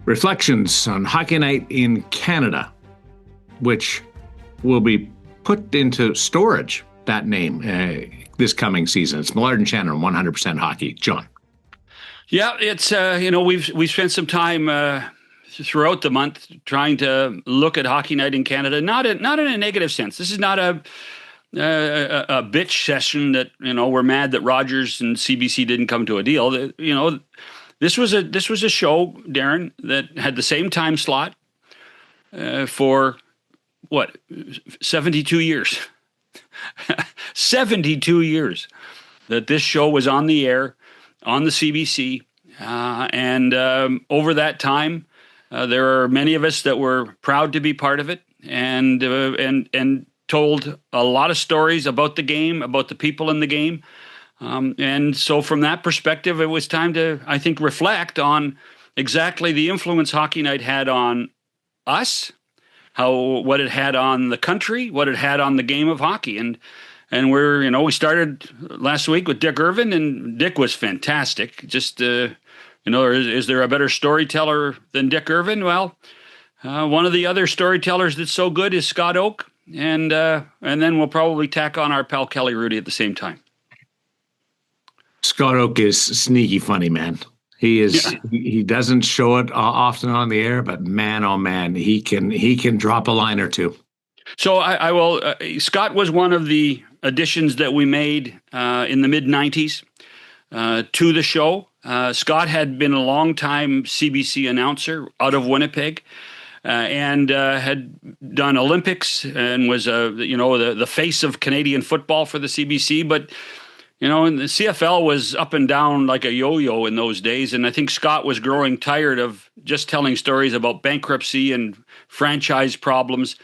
Reflections on Hockey Night in Canada, which will be put into storage, that name, this coming season. It's Millard and Shannon, 100% hockey. John. Yeah, it's, we've spent some time throughout the month trying to look at Hockey Night in Canada, not in a negative sense. This is not a bitch session that, we're mad that Rogers and CBC didn't come to a deal. This was a show, Darren, that had the same time slot for 72 years. 72 years that this show was on the air on the CBC, and over that time, there are many of us that were proud to be part of it, and told a lot of stories about the game, about the people in the game. And so from that perspective, it was time to, I think, reflect on exactly the influence Hockey Night had on us, what it had on the country, what it had on the game of hockey. And we started last week with Dick Irvin, and Dick was fantastic. Just, is there a better storyteller than Dick Irvin? Well, one of the other storytellers that's so good is Scott Oake. And then we'll probably tack on our pal Kelly Hrudey at the same time. Scott Oake is sneaky funny, man. He is. Yeah. He doesn't show it often on the air, but man, oh man, he can drop a line or two. So I will. Scott was one of the additions that we made in the mid-90s to the show. Scott had been a long-time CBC announcer out of Winnipeg. And had done Olympics and was the face of Canadian football for the CBC. But and the CFL was up and down like a yo-yo in those days. And I think Scott was growing tired of just telling stories about bankruptcy and franchise problems.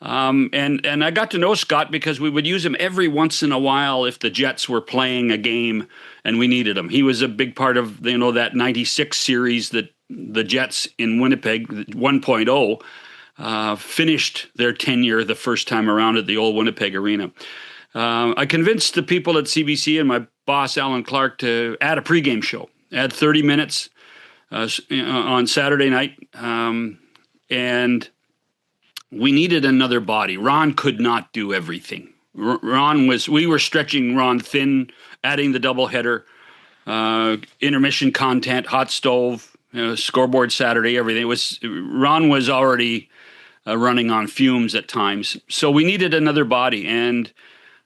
And I got to know Scott because we would use him every once in a while if the Jets were playing a game and we needed him. He was a big part of that 96 series that the Jets in Winnipeg 1.0 finished their tenure the first time around at the old Winnipeg Arena. I convinced the people at CBC and my boss, Alan Clark, to add a pregame show, add 30 minutes on Saturday night. And we needed another body. Ron could not do everything. We were stretching Ron thin, adding the doubleheader, intermission content, hot stove, scoreboard Saturday, everything. Ron was already running on fumes at times. So we needed another body. And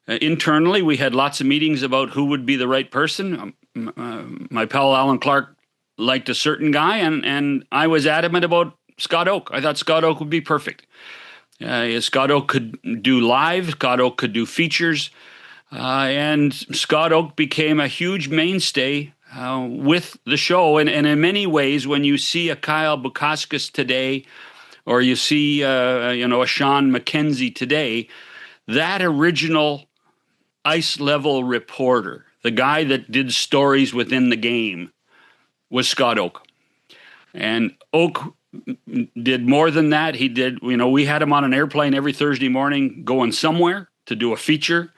internally, we had lots of meetings about who would be the right person. My pal Alan Clark liked a certain guy, and I was adamant about Scott Oake. I thought Scott Oake would be perfect. Scott Oake could do live. Scott Oake could do features. And Scott Oake became a huge mainstay with the show. And in many ways, when you see a Kyle Bukauskas today, or you see a Sean McKenzie today, that original ice level reporter, the guy that did stories within the game, was Scott Oake. And Oake did more than that. He did, we had him on an airplane every Thursday morning going somewhere to do a feature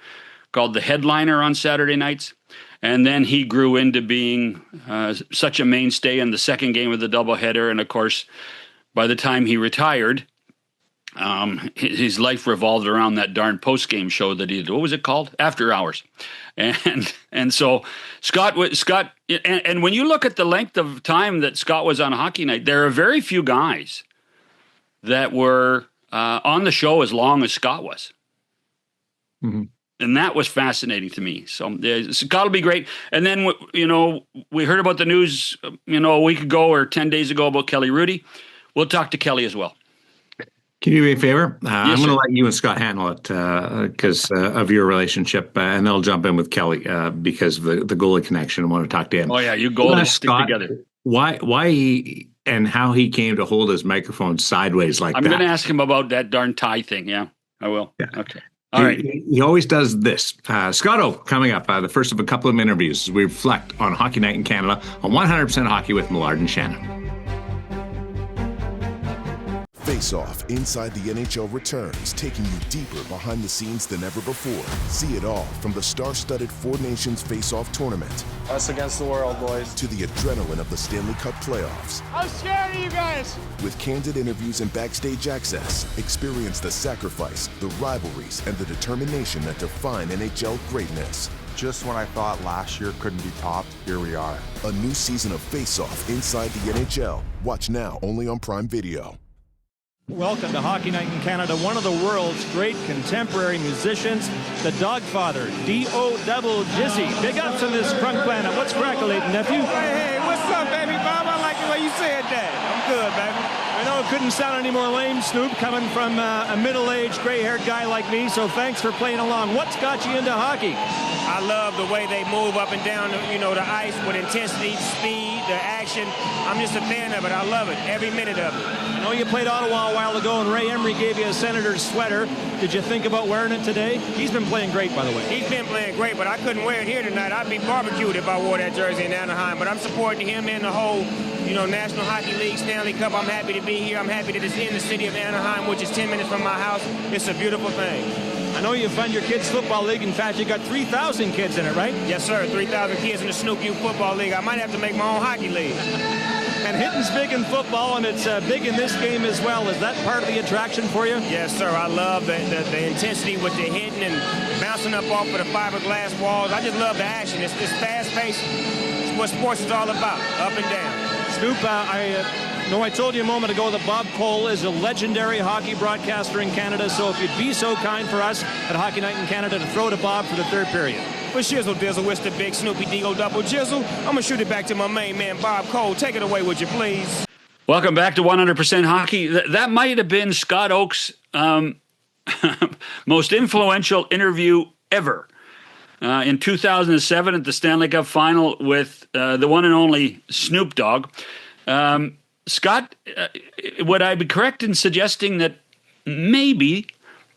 called The Headliner on Saturday nights. And then he grew into being such a mainstay in the second game of the doubleheader. And of course, by the time he retired, his life revolved around that darn post-game show that he did. What was it called? After Hours. And so Scott, and when you look at the length of time that Scott was on Hockey Night, there are very few guys that were on the show as long as Scott was. Mm-hmm. And that was fascinating to me. So Scott will be great. And then, we heard about the news, a week ago or 10 days ago about Kelly Hrudey. We'll talk to Kelly as well. Can you do me a favor? Yes, I'm going to let you and Scott handle it because of your relationship, and they'll jump in with Kelly because of the goalie connection. I want to talk to him. Oh, yeah, you goalies stick together. Why he and how he came to hold his microphone sideways like that. I'm going to ask him about that darn tie thing. Yeah, I will. Yeah. Okay. All right. He always does this. Scott Oake coming up, the first of a couple of interviews as we reflect on Hockey Night in Canada on 100% Hockey with Millard and Shannon. Face Off Inside the NHL returns, taking you deeper behind the scenes than ever before. See it all from the star-studded Four Nations Face Off tournament. Us against the world, boys. To the adrenaline of the Stanley Cup playoffs. I'm scared of you guys. With candid interviews and backstage access, experience the sacrifice, the rivalries, and the determination that define NHL greatness. Just when I thought last year couldn't be topped, here we are. A new season of Face Off Inside the NHL. Watch now only on Prime Video. Welcome to Hockey Night in Canada, one of the world's great contemporary musicians, the Dogfather, D.O. Jizzy. Big ups on this crunk planet. What's crackling, nephew? Hey, what's up, baby Bob? I like the way you said that. I'm good, baby. I know it couldn't sound any more lame, Snoop, coming from a middle-aged, gray-haired guy like me, so thanks for playing along. What's got you into hockey? I love the way they move up and down, the ice with intensity, speed, the action. I'm just a fan of it. I love it, every minute of it. I know you played Ottawa a while ago, and Ray Emery gave you a Senator's sweater. Did you think about wearing it today? He's been playing great, by the way. He's been playing great, but I couldn't wear it here tonight. I'd be barbecued if I wore that jersey in Anaheim. But I'm supporting him and the whole, National Hockey League, Stanley Cup. I'm happy to be here. I'm happy that it's in the city of Anaheim, which is 10 minutes from my house. It's a beautiful thing. I know you fund your kids' football league. In fact, you got 3,000 kids in it, right? Yes, sir. 3,000 kids in the Snoop Youth Football League. I might have to make my own hockey league. And hitting's big in football, and it's big in this game as well. Is that part of the attraction for you? Yes, sir. I love the intensity with the hitting and bouncing up off of the fiberglass walls. I just love the action. It's this fast-paced. It's what sports is all about, up and down. Snoop, I told you a moment ago that Bob Cole is a legendary hockey broadcaster in Canada, so if you'd be so kind for us at Hockey Night in Canada to throw to Bob for the third period. Well, shizzle dizzle, it's the big Snoopy D.O. Jizzle. I'm going to shoot it back to my main man, Bob Cole. Take it away, would you please? Welcome back to 100% Hockey. That might have been Scott Oake's most influential interview ever. In 2007 at the Stanley Cup Final with the one and only Snoop Dogg. Scott, would I be correct in suggesting that maybe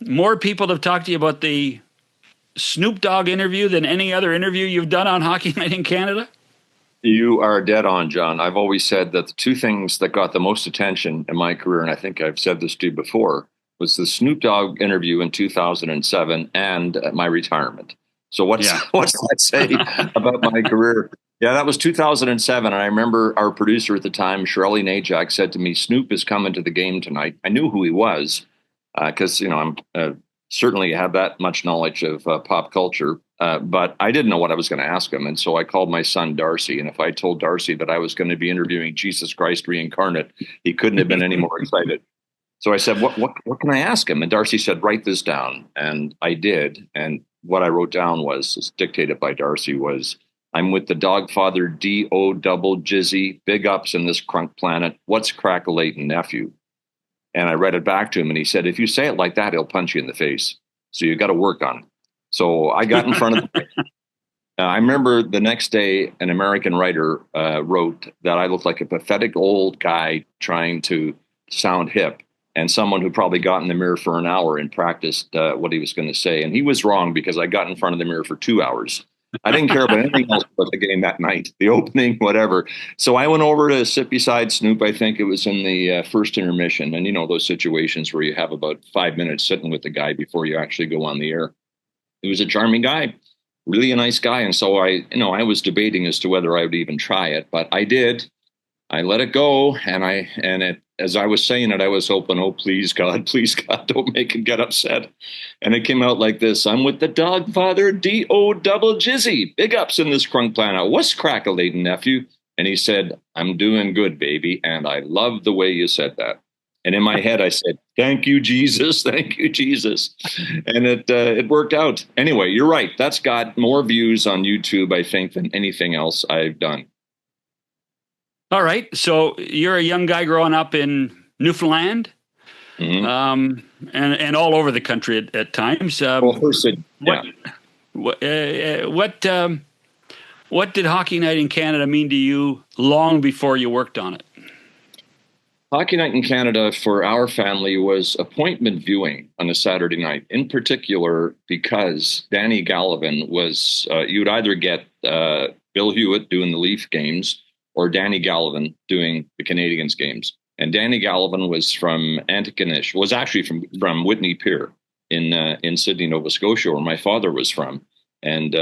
more people have talked to you about the Snoop Dogg interview than any other interview you've done on Hockey Night in Canada? You are dead on, John. I've always said that the two things that got the most attention in my career, and I think I've said this to you before, was the Snoop Dogg interview in 2007 and my retirement. So what's that say about my career? Yeah, that was 2007. And I remember our producer at the time, Shirley Najak, said to me, Snoop is coming to the game tonight. I knew who he was because, I'm certainly have that much knowledge of pop culture, but I didn't know what I was going to ask him. And so I called my son, Darcy. And if I told Darcy that I was going to be interviewing Jesus Christ reincarnate, he couldn't have been any more excited. So I said, what can I ask him? And Darcy said, write this down. And I did. And what I wrote down was dictated by Darcy was, I'm with the Dogfather D.O. Jizzy, big ups in this crunk planet. What's crackalatin' nephew? And I read it back to him, and he said, if you say it like that, he'll punch you in the face. So you got to work on it. So I got in front of the I remember the next day, an American writer wrote that I looked like a pathetic old guy trying to sound hip, and someone who probably got in the mirror for an hour and practiced what he was going to say. And he was wrong, because I got in front of the mirror for 2 hours. I didn't care about anything else but the game that night, the opening, whatever. So I went over to sit beside Snoop. I think it was in the first intermission. And those situations where you have about 5 minutes sitting with the guy before you actually go on the air. He was a charming guy, really a nice guy. And so I was debating as to whether I would even try it, but I did. I let it go, as I was saying it, I was hoping, oh, please God, don't make him get upset. And it came out like this: I'm with the Dogfather D.O. Jizzy, big ups in this crunk planet. What's crackalatin' nephew? And he said, I'm doing good, baby, and I love the way you said that. And in my head, I said, thank you, Jesus, thank you, Jesus. And it worked out. Anyway, you're right. That's got more views on YouTube, I think, than anything else I've done. All right. So you're a young guy growing up in Newfoundland, and all over the country at times. First, yeah. What did Hockey Night in Canada mean to you long before you worked on it? Hockey Night in Canada for our family was appointment viewing on a Saturday night, in particular because Danny Gallivan was, you'd either get Bill Hewitt doing the Leaf games or Danny Gallivan doing the Canadiens games. And Danny Gallivan was from Antigonish, was actually from Whitney Pier in Sydney, Nova Scotia, where my father was from. And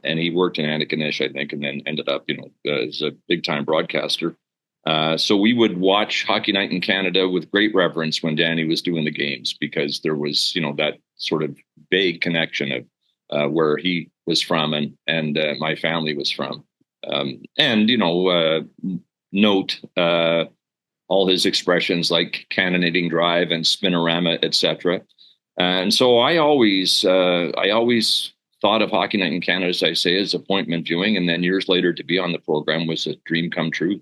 he worked in Antigonish, I think, and then ended up, as a big time broadcaster. So we would watch Hockey Night in Canada with great reverence when Danny was doing the games, because there was, that sort of vague connection of where he was from and my family was from. Note all his expressions like cannonading drive and spinorama, etc. And so I always thought of Hockey Night in Canada, as I say, as appointment viewing, and then years later to be on the program was a dream come true.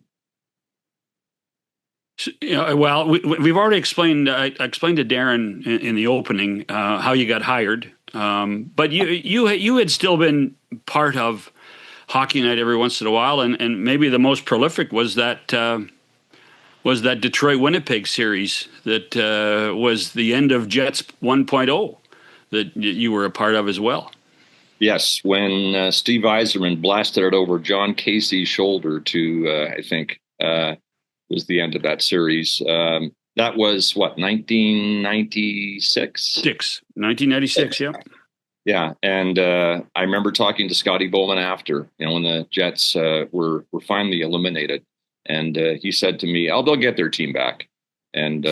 Well, we've already explained. I explained to Darren in the opening how you got hired, but you had still been part of Hockey Night every once in a while, and maybe the most prolific was that Detroit Winnipeg series that was the end of Jets 1.0 that you were a part of as well. Yes, when Steve Yzerman blasted it over John Casey's shoulder to I think. Was the end of that series. That was, 1996? 1996, yeah. Yeah, and I remember talking to Scotty Bowman after, when the Jets were finally eliminated. And he said to me, they'll get their team back. And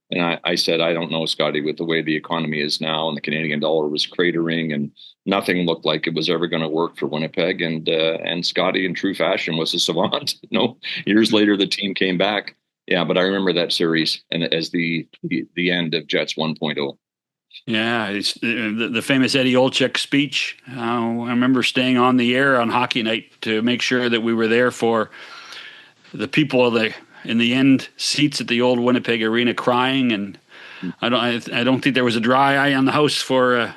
and I said, I don't know, Scotty, with the way the economy is now and the Canadian dollar was cratering and nothing looked like it was ever going to work for Winnipeg. And Scotty, in true fashion, was a savant. Years later, the team came back. Yeah, but I remember that series and as the end of Jets 1.0. Yeah, it's the famous Eddie Olczyk speech. I remember staying on the air on Hockey Night to make sure that we were there for the people in the end seats at the old Winnipeg Arena crying, and I don't think there was a dry eye on the house for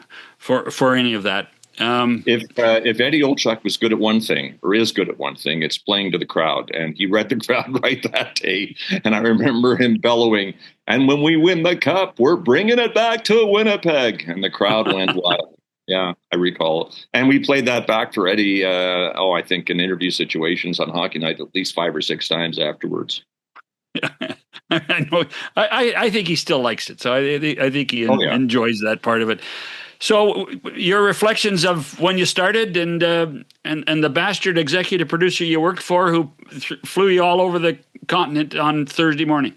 any of that. If Eddie Olczyk was good at one thing, or is good at one thing, it's playing to the crowd, and he read the crowd right that day. And I remember him bellowing, "And when we win the cup, we're bringing it back to Winnipeg," and the crowd went wild. Yeah, I recall. And we played that back for Eddie, I think in interview situations on Hockey Night at least 5 or 6 times afterwards. I know. I think he still likes it. So I think he enjoys that part of it. So your reflections of when you started and the bastard executive producer you worked for who flew you all over the continent on Thursday morning.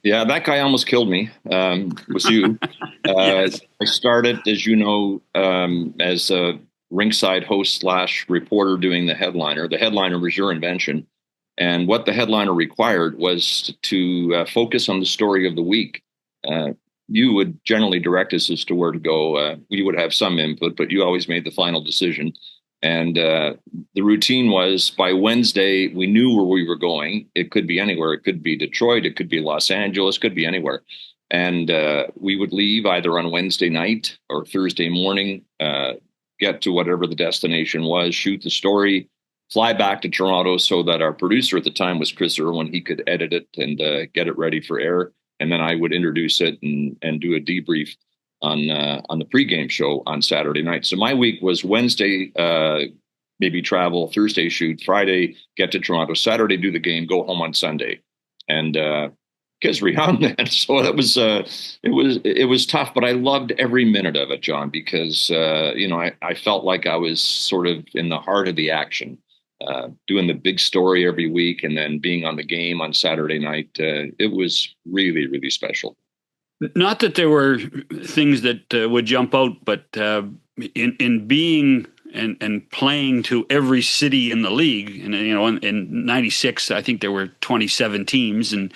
Yeah, that guy almost killed me. Was you. Yes. I started, as you know, as a rinkside host / reporter doing the headliner. The headliner was your invention. And what the headliner required was to focus on the story of the week. You would generally direct us as to where to go. We would have some input, but you always made the final decision. And the routine was by Wednesday, we knew where we were going. It could be anywhere. It could be Detroit. It could be Los Angeles. It could be anywhere. And we would leave either on Wednesday night or Thursday morning, get to whatever the destination was, shoot the story, fly back to Toronto so that our producer at the time was Chris Irwin. He could edit it and get it ready for air. And then I would introduce it and do a debrief on the pregame show on Saturday night. So my week was Wednesday, maybe travel, Thursday shoot, Friday, get to Toronto, Saturday, do the game, go home on Sunday. And kids were young then. So that was, it was tough, but I loved every minute of it, John, because, I felt like I was sort of in the heart of the action. Doing the big story every week and then being on the game on Saturday night, it was really, really special. Not that there were things that would jump out, but in being and playing to every city in the league, and in '96, I think there were 27 teams, and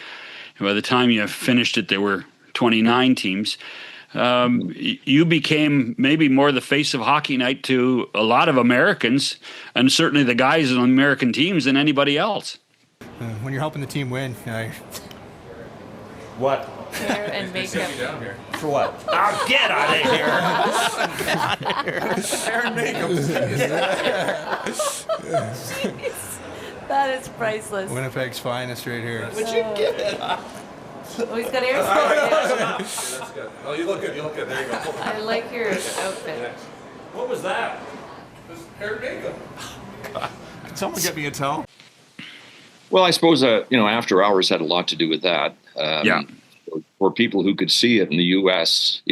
by the time you finished it, there were 29 teams. You became maybe more the face of Hockey Night to a lot of Americans, and certainly the guys on American teams than anybody else. When you're helping the team win, what? Hair and makeup. For what? Oh, get out of here! Hair and makeup. Jeez, that is priceless. Winnipeg's finest right here. Would you get it? Oh, he's got hair. That's good. Oh, you look good. You look good. There you go. I like your outfit. What was that? It was hair and makeup. Can someone get me a towel? Well, I suppose, after hours had a lot to do with that. For people who could see it in the U.S.,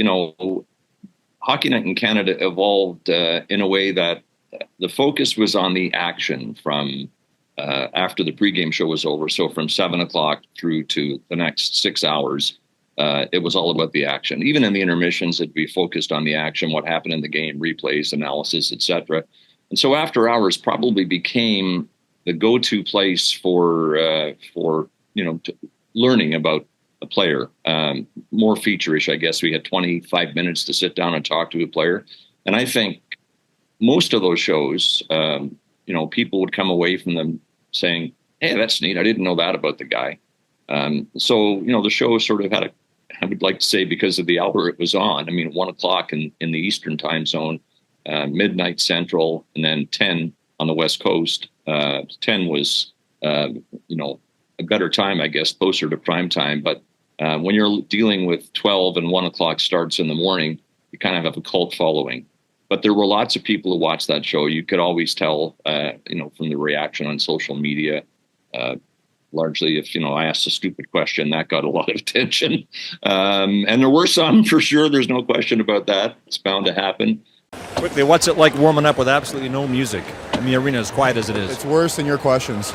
Hockey Night in Canada evolved in a way that the focus was on the action from after the pregame show was over. So from 7 o'clock through to the next 6 hours, it was all about the action. Even in the intermissions, it'd be focused on the action, what happened in the game, replays, analysis, etc. And so after hours probably became the go-to place for learning about a player. More feature-ish, I guess. We had 25 minutes to sit down and talk to a player. And I think most of those shows, people would come away from them saying, hey, that's neat. I didn't know that about the guy. So the show sort of had I would like to say, because of the hour it was on, 1 o'clock in the Eastern time zone, midnight Central, and then 10 on the West Coast. 10 was, a better time, I guess, closer to prime time. But when you're dealing with 12 and 1 o'clock starts in the morning, you kind of have a cult following. But there were lots of people who watched that show. You could always tell, from the reaction on social media. Largely, if I asked a stupid question, that got a lot of attention. And there were some, for sure. There's no question about that. It's bound to happen. Quickly, what's it like warming up with absolutely no music and the arena as quiet as it is? It's worse than your questions.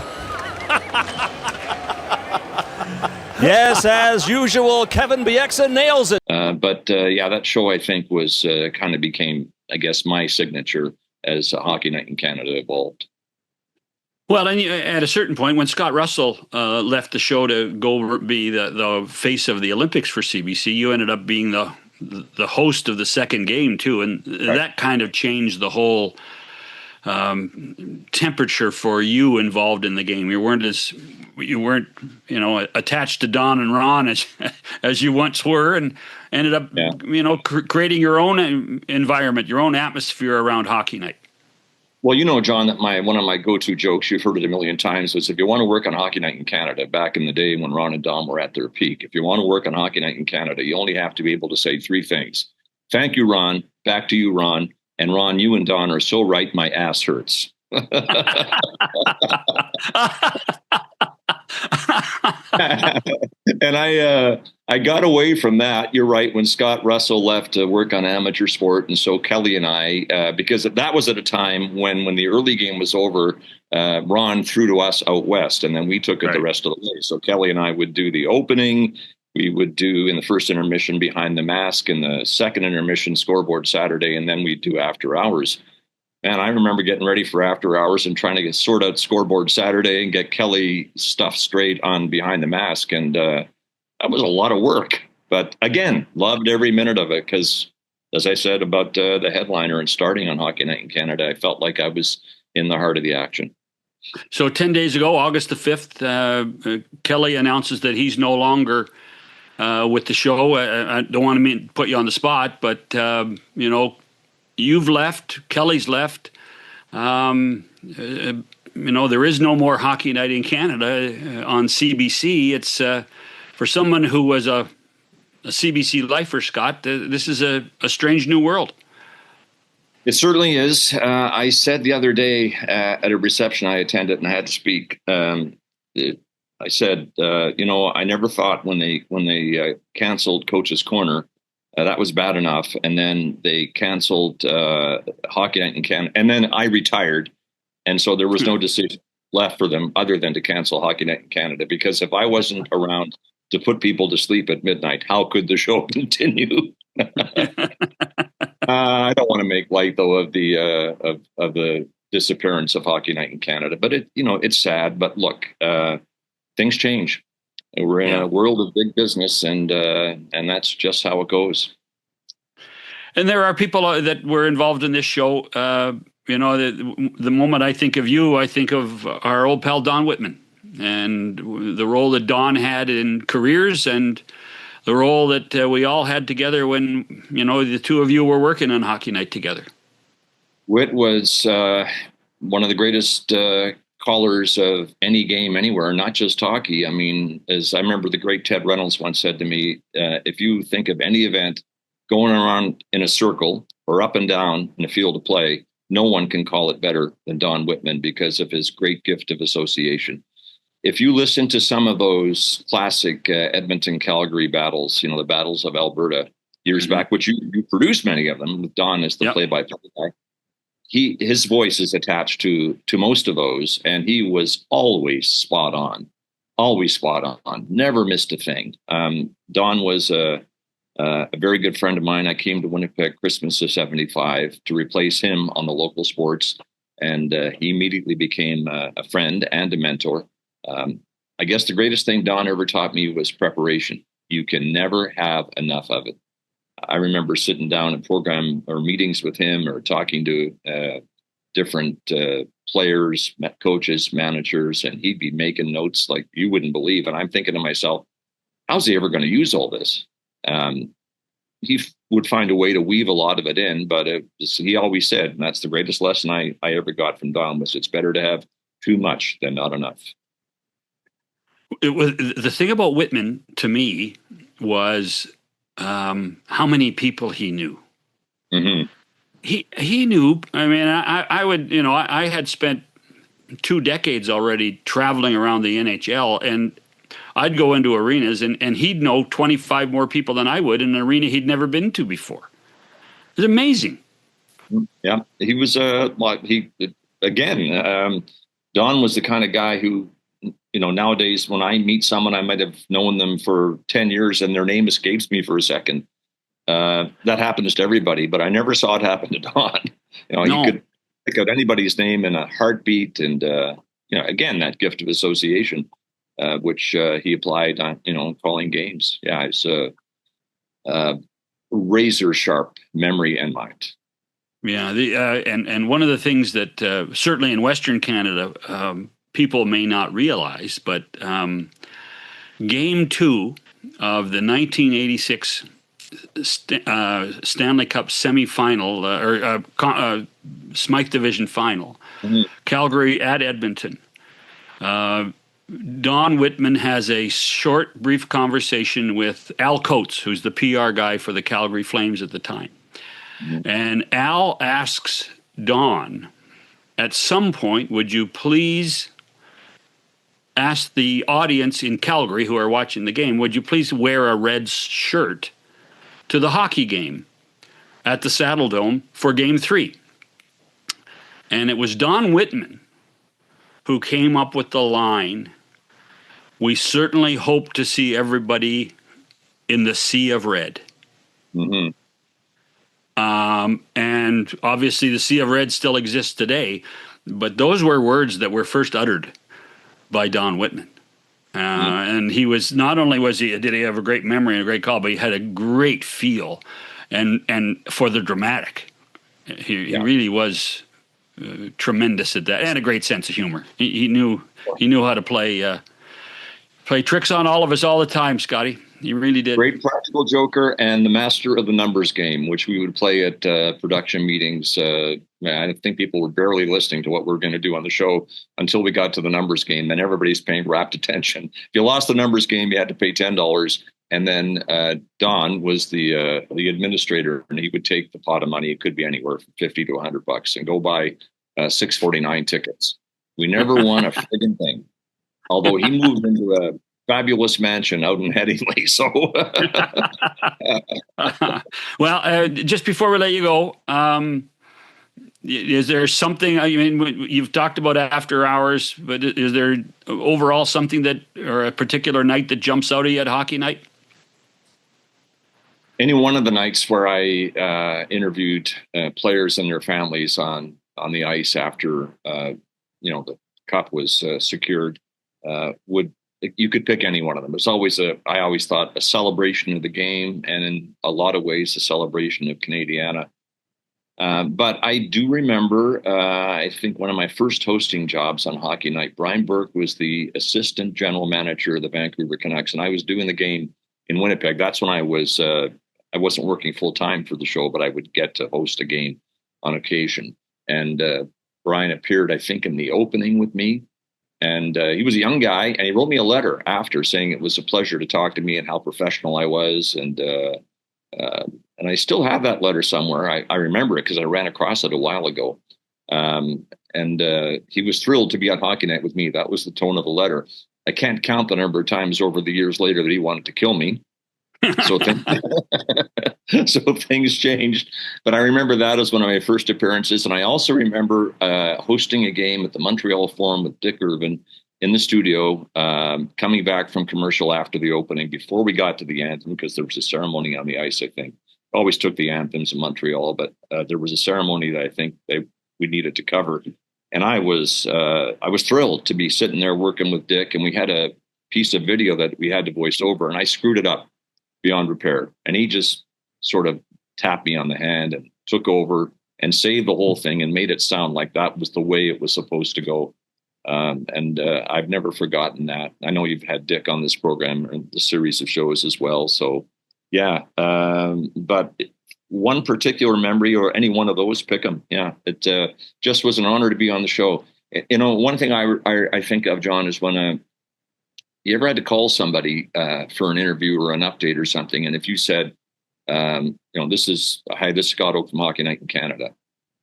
Yes, as usual, Kevin Bieksa nails it. But that show, I think, was kind of became, I guess, my signature as Hockey Night in Canada evolved. Well, and at a certain point, when Scott Russell left the show to go be the face of the Olympics for CBC, you ended up being the host of the second game too, and that kind of changed the whole temperature for you involved in the game. You weren't attached to Don and Ron as you once were, and ended up creating your own environment, your own atmosphere around Hockey Night. Well, John, that one of my go-to jokes, you've heard it a million times, was if you want to work on Hockey Night in Canada, back in the day when Ron and Don were at their peak, if you want to work on Hockey Night in Canada, you only have to be able to say three things. Thank you, Ron. Back to you, Ron. And Ron, you and Don are so right, my ass hurts. And I got away from that. You're right. When Scott Russell left to work on amateur sport, and so Kelly and I, because that was at a time when the early game was over, Ron threw to us out west, and then we took it the rest of the way. So Kelly and I would do the opening. We would do in the first intermission Behind the Mask, in the second intermission Scoreboard Saturday, and then we'd do After Hours. And I remember getting ready for After Hours and trying to sort out Scoreboard Saturday and get Kelly stuff straight on Behind the Mask. And that was a lot of work. But again, loved every minute of it because, as I said about the headliner and starting on Hockey Night in Canada, I felt like I was in the heart of the action. So 10 days ago, August the 5th, Kelly announces that he's no longer with the show. I don't want to put you on the spot, but, you've left. Kelly's left. There is no more Hockey Night in Canada on CBC. It's for someone who was a CBC lifer, Scott, this is a strange new world. It certainly is. I said the other day at a reception I attended, and I had to speak. I said, I never thought when they canceled Coach's Corner, that was bad enough. And then they canceled Hockey Night in Canada. And then I retired. And so there was no decision left for them other than to cancel Hockey Night in Canada. Because if I wasn't around to put people to sleep at midnight, how could the show continue? I don't want to make light, though, of the disappearance of Hockey Night in Canada. But it's sad. But look, things change. We're in a world of big business, and that's just how it goes. And there are people that were involved in this show. The moment I think of you, I think of our old pal Don Wittman and the role that Don had in careers and the role that we all had together when, the two of you were working on Hockey Night together. Whit was one of the greatest callers of any game anywhere, not just hockey. I mean, as I remember the great Ted Reynolds once said to me, if you think of any event going around in a circle or up and down in a field of play, no one can call it better than Don Wittman because of his great gift of association. if you listen to some of those classic Edmonton-Calgary battles, the battles of Alberta years back, which you produced many of them with Don as the play-by-play guy, his voice is attached to most of those, and he was always spot on, never missed a thing. Don was a very good friend of mine. I came to Winnipeg Christmas of '75 to replace him on the local sports, and he immediately became a friend and a mentor. I guess the greatest thing Don ever taught me was preparation. You can never have enough of it. I remember sitting down in program or meetings with him or talking to different players, coaches, managers, and he'd be making notes like you wouldn't believe. And I'm thinking to myself, how's he ever going to use all this? He would find a way to weave a lot of it in, but he always said, and that's the greatest lesson I ever got from Don, was it's better to have too much than not enough. The thing about Wittman to me was how many people he knew. Mm-hmm. He knew. I mean, I had spent 2 decades already traveling around the NHL, and I'd go into arenas, and he'd know 25 more people than I would in an arena he'd never been to before. It was amazing. Yeah, he was Don was the kind of guy who, nowadays when I meet someone, I might have known them for 10 years and their name escapes me for a second. That happens to everybody, but I never saw it happen to Don. No. He could pick out anybody's name in a heartbeat, and again, that gift of association, which he applied on calling games. Yeah, it's a razor sharp memory and mind. Yeah, and one of the things that certainly in Western Canada people may not realize, but Game 2 of the 1986 Stanley Cup semifinal or Smythe Division final, Calgary at Edmonton. Don Wittman has a short, brief conversation with Al Coates, who's the PR guy for the Calgary Flames at the time. And Al asks Don, at some point, would you please ask the audience in Calgary who are watching the game, would you please wear a red shirt to the hockey game at the Saddle Dome for Game 3? And it was Don Wittman who came up with the line, "We certainly hope to see everybody in the sea of red." Mm-hmm. And obviously the Sea of Red still exists today, but those were words that were first uttered by Don Wittman. And he was, not only did he have a great memory and a great call, but he had a great feel and for the dramatic. He really was tremendous at that, and a great sense of humor. He knew how to play tricks on all of us all the time, Scotty. He really did. Great practical joker and the master of the numbers game, which we would play at production meetings. I think people were barely listening to what we were going to do on the show until we got to the numbers game. Then everybody's paying rapt attention. If you lost the numbers game, you had to pay $10. And then Don was the administrator, and he would take the pot of money. It could be anywhere from $50 to $100, and go buy 649 tickets. We never won a friggin' thing. Although he moved into a fabulous mansion out in Headingley. So, well, just before we let you go, is there something? I mean, you've talked about after hours, but is there overall something or a particular night that jumps out at you at hockey night? Any one of the nights where I interviewed players and their families on the ice after the cup was secured, you could pick any one of them. It's always I always thought a celebration of the game, and in a lot of ways a celebration of Canadiana. But I do remember, I think one of my first hosting jobs on hockey night, Brian Burke was the assistant general manager of the Vancouver Canucks, and I was doing the game in Winnipeg. That's when I wasn't working full time for the show, but I would get to host a game on occasion. And Brian appeared, I think, in the opening with me. And he was a young guy, and he wrote me a letter after saying it was a pleasure to talk to me and how professional I was. And I still have that letter somewhere. I remember it because I ran across it a while ago. And he was thrilled to be on hockey night with me. That was the tone of the letter. I can't count the number of times over the years later that he wanted to kill me. So, so things changed. But I remember that as one of my first appearances. And I also remember hosting a game at the Montreal Forum with Dick Irvin in the studio, coming back from commercial after the opening, before we got to the anthem, because there was a ceremony on the ice, I think. Always took the anthems in Montreal, but there was a ceremony that I think we needed to cover. And I was thrilled to be sitting there working with Dick, and we had a piece of video that we had to voice over, and I screwed it up beyond repair. And he just sort of tapped me on the hand and took over and saved the whole thing and made it sound like that was the way it was supposed to go. And I've never forgotten that. I know you've had Dick on this program and the series of shows as well. So yeah, but one particular memory, or any one of those, pick them. Yeah, it just was an honor to be on the show. You know, one thing I think of, John, is when you ever had to call somebody for an interview or an update or something, and if you said, this is Scott Oake from Hockey Night in Canada.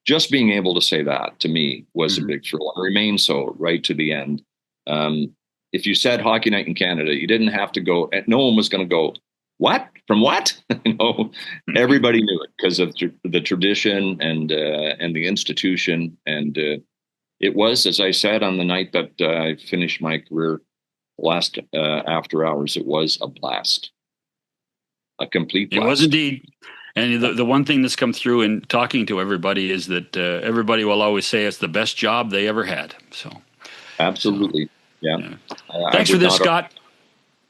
Just being able to say that to me was a big thrill, and remains so right to the end. If you said Hockey Night in Canada, you didn't have to go. No one was going to go, what? From what? Everybody knew it because of the tradition and the institution. And it was, as I said, on the night that I finished my career, last after hours, it was a blast, a complete blast. It was indeed. And the one thing that's come through in talking to everybody is that everybody will always say it's the best job they ever had. So, absolutely, yeah. Thanks for this, Scott.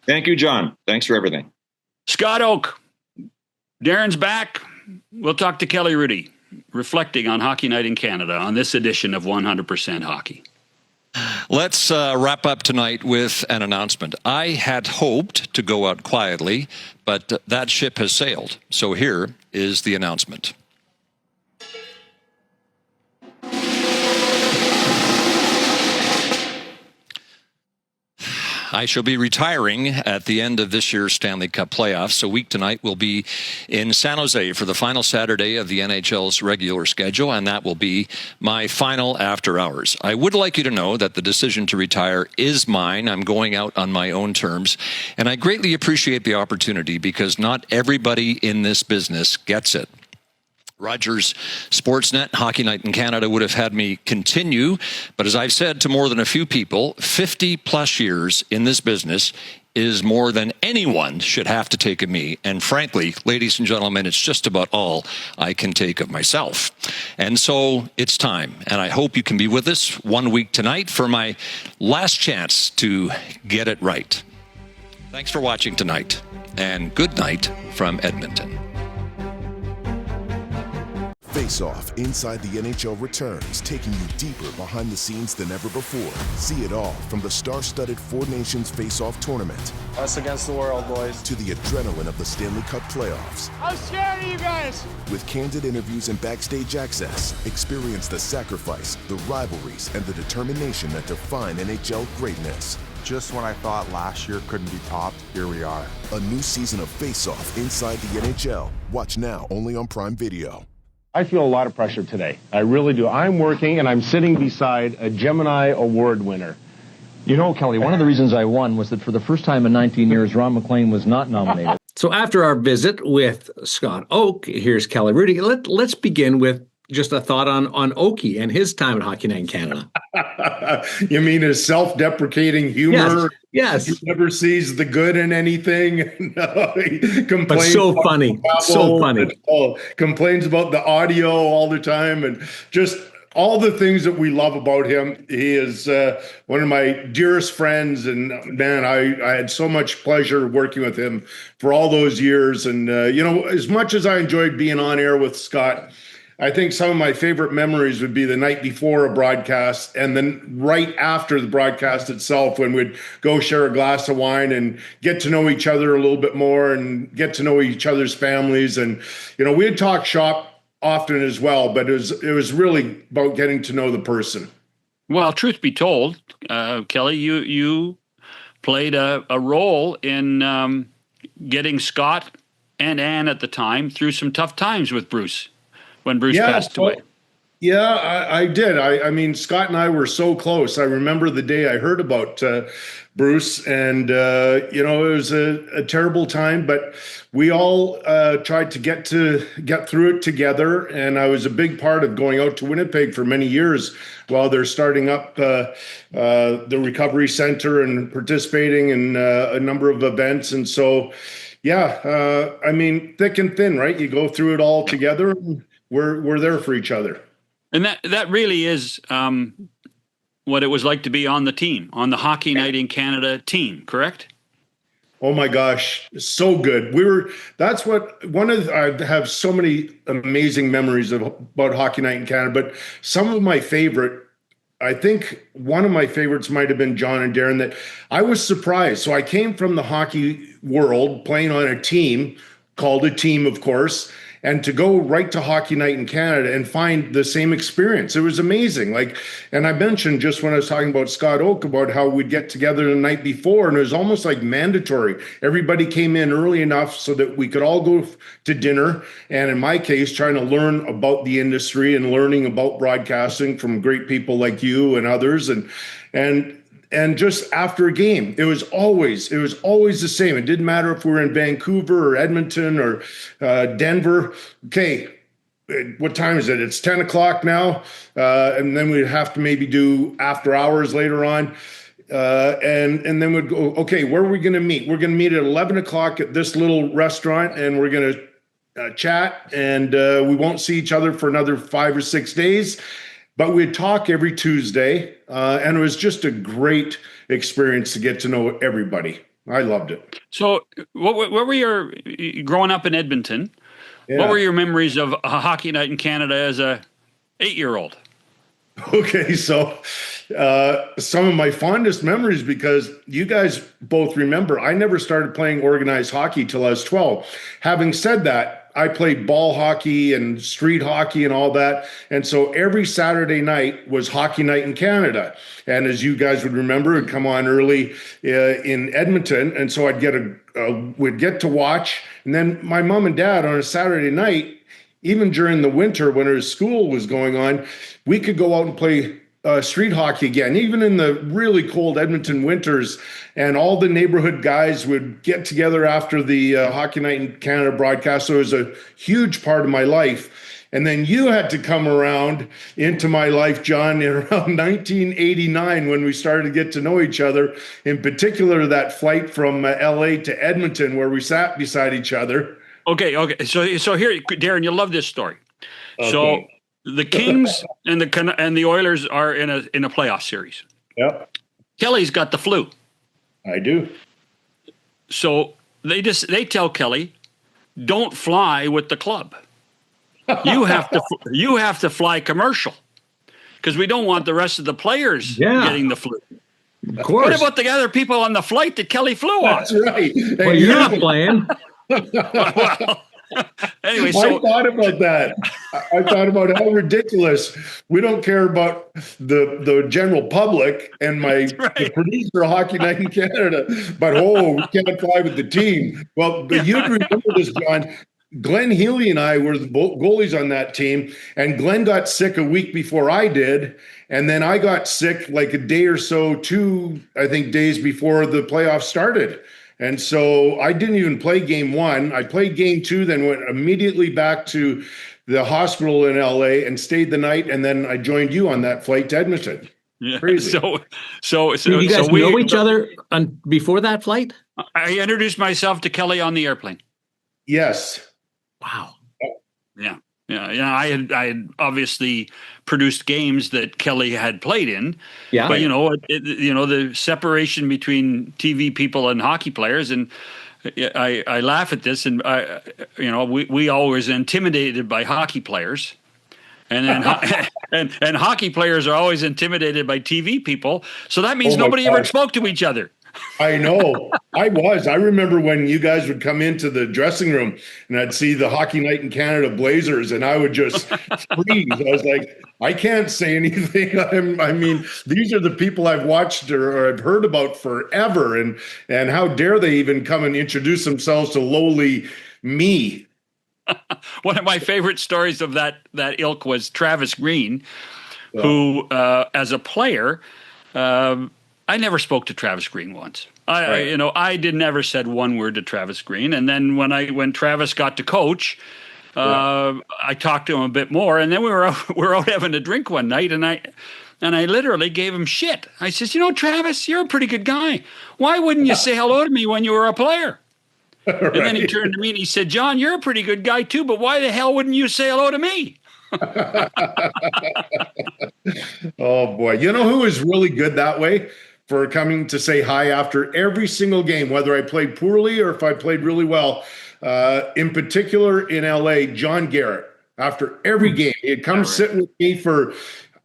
Thank you, John. Thanks for everything. Scott Oake. Darren's back. We'll talk to Kelly Hrudey, reflecting on Hockey Night in Canada on this edition of 100% Hockey. Let's wrap up tonight with an announcement. I had hoped to go out quietly, but that ship has sailed. So here is the announcement. I shall be retiring at the end of this year's Stanley Cup playoffs. A week tonight will be in San Jose for the final Saturday of the NHL's regular schedule, and that will be my final after hours. I would like you to know that the decision to retire is mine. I'm going out on my own terms, and I greatly appreciate the opportunity because not everybody in this business gets it. Rogers Sportsnet, Hockey Night in Canada would have had me continue, but as I've said to more than a few people, 50 plus years in this business is more than anyone should have to take of me. And frankly, ladies and gentlemen, it's just about all I can take of myself. And so it's time. And I hope you can be with us 1 week tonight for my last chance to get it right. Thanks for watching tonight, and good night from Edmonton. Face Off Inside the NHL returns, taking you deeper behind the scenes than ever before. See it all from the star-studded Four Nations Face Off tournament. Us against the world, boys. To the adrenaline of the Stanley Cup playoffs. I'm scared of you guys. With candid interviews and backstage access, experience the sacrifice, the rivalries, and the determination that define NHL greatness. Just when I thought last year couldn't be topped, here we are. A new season of Face Off Inside the NHL. Watch now only on Prime Video. I feel a lot of pressure today. I really do. I'm working and I'm sitting beside a Gemini Award winner. You know, Kelly, one of the reasons I won was that for the first time in 19 years, Ron MacLean was not nominated. So after our visit with Scott Oake, here's Kelly Hrudey. Let's begin with just a thought on Oakey and his time at Hockey Night in Canada. You mean his self-deprecating humor? Yes. He never sees the good in anything. No, he complains. But so funny. So funny. Complains about the audio all the time and just all the things that we love about him. He is one of my dearest friends. And man, I had so much pleasure working with him for all those years. And, as much as I enjoyed being on air with Scott, I think some of my favorite memories would be the night before a broadcast and then right after the broadcast itself when we'd go share a glass of wine and get to know each other a little bit more and get to know each other's families. And, we'd talk shop often as well, but it was really about getting to know the person. Well, truth be told, Kelly, you played a role in getting Scott and Ann at the time through some tough times with Bruce. When Bruce passed away. Yeah, I did. I mean, Scott and I were so close. I remember the day I heard about Bruce, and it was a terrible time, but we all tried to get through it together. And I was a big part of going out to Winnipeg for many years while they're starting up the recovery center and participating in a number of events. And so, yeah, I mean, thick and thin, right? You go through it all together. And we're there for each other. And that really is what it was like to be on the team, on the Hockey Night in Canada team, correct? Oh my gosh, so good. I have so many amazing memories about Hockey Night in Canada, but some of my favorite, I think one of my favorites might have been John and Darren, that I was surprised. So I came from the hockey world playing on a team called a team, of course, and to go right to Hockey Night in Canada and find the same experience. It was amazing. And I mentioned just when I was talking about Scott Oake about how we'd get together the night before, and it was almost like mandatory. Everybody came in early enough so that we could all go to dinner. And in my case, trying to learn about the industry and learning about broadcasting from great people like you and others. And just after a game, it was always the same. It didn't matter if we were in Vancouver or Edmonton or Denver. Okay, what time is it? It's 10 o'clock now. And then we'd have to maybe do after hours later on. And then we'd go, okay, where are we going to meet? We're going to meet at 11 o'clock at this little restaurant, and we're going to chat, and we won't see each other for another 5 or 6 days. But we'd talk every Tuesday, and it was just a great experience to get to know everybody. I loved it. So what were your, growing up in Edmonton, what were your memories of a Hockey Night in Canada as a 8-year-old? Okay, so some of my fondest memories, because you guys both remember, I never started playing organized hockey till I was 12. Having said that, I played ball hockey and street hockey and all that. And so every Saturday night was Hockey Night in Canada. And as you guys would remember, it'd come on early in Edmonton. And so we'd get to watch. And then my mom and dad on a Saturday night, even during the winter when our school was going on, we could go out and play street hockey again, even in the really cold Edmonton winters. And all the neighborhood guys would get together after the Hockey Night in Canada broadcast. So it was a huge part of my life. And then you had to come around into my life, John, in around 1989 when we started to get to know each other. In particular, that flight from LA to Edmonton where we sat beside each other. Okay. So here, Darren, you'll love this story. Okay. So the Kings and the Oilers are in a playoff series. Yep. Kelly's got the flu. I do. So they tell Kelly, don't fly with the club. You have to fly commercial because we don't want the rest of the players getting the flu. Of course. What about the other people on the flight that Kelly flew on? That's right. Well, you're not playing. Well, anyway, I thought about that. I thought about how ridiculous. We don't care about the general public and the producer of Hockey Night in Canada, but we can't fly with the team. Well, but you'd remember this, John. Glenn Healy and I were the goalies on that team, and Glenn got sick a week before I did, and then I got sick like a day or so, 2, I think, days before the playoffs started. And so I didn't even play game 1. I played game 2, then went immediately back to the hospital in LA and stayed the night, and then I joined you on that flight to Edmonton. Yeah. Crazy. So you guys know each other before that flight? I introduced myself to Kelly on the airplane. Yes. Wow. Yeah. I had obviously produced games that Kelly had played in. Yeah. But the separation between TV people and hockey players, and I laugh at this, and we always intimidated by hockey players, and then and hockey players are always intimidated by TV people. So that means nobody ever spoke to each other. I know. I remember when you guys would come into the dressing room and I'd see the Hockey Night in Canada Blazers, and I would just freeze. I was like, I can't say anything. I mean, these are the people I've watched or I've heard about forever. And how dare they even come and introduce themselves to lowly me? One of my favorite stories of that ilk was Travis Green, who, as a player, I never spoke to Travis Green once. I never said one word to Travis Green. And then when Travis got to coach, I talked to him a bit more. And then we were out having a drink one night, and I literally gave him shit. I says, Travis, you're a pretty good guy. Why wouldn't you say hello to me when you were a player? Right. And then he turned to me and he said, John, you're a pretty good guy too, but why the hell wouldn't you say hello to me? Oh, boy. You know who is really good that way for coming to say hi after every single game, whether I played poorly or if I played really well? In particular in LA, John Garrett. After every game, he'd come sit with me for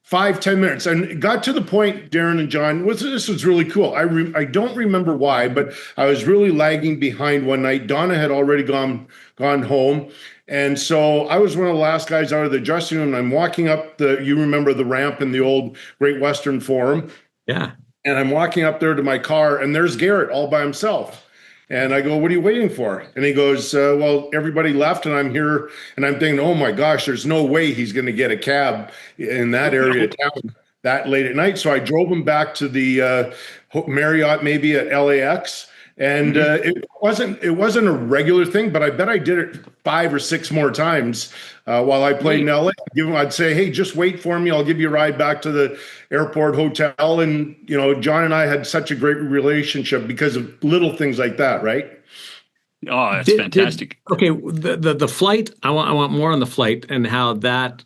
5-10 minutes, and it got to the point, Darren and John, this was really cool. I don't remember why, but I was really lagging behind one night. Donna had already gone home, and so I was one of the last guys out of the dressing room. And I'm walking up you remember the ramp in the old Great Western Forum? Yeah. And I'm walking up there to my car, and there's Garrett all by himself. And I go, what are you waiting for? And he goes, well, everybody left and I'm here. And I'm thinking, oh my gosh, there's no way he's going to get a cab in that area of town that late at night. So I drove him back to the Marriott, maybe at LAX. And it wasn't a regular thing, but I bet I did it 5 or 6 more times while I played in LA. I'd say, hey, just wait for me. I'll give you a ride back to the airport hotel. And, John and I had such a great relationship because of little things like that, right? Oh, that's fantastic. Okay, the flight, I want more on the flight and how that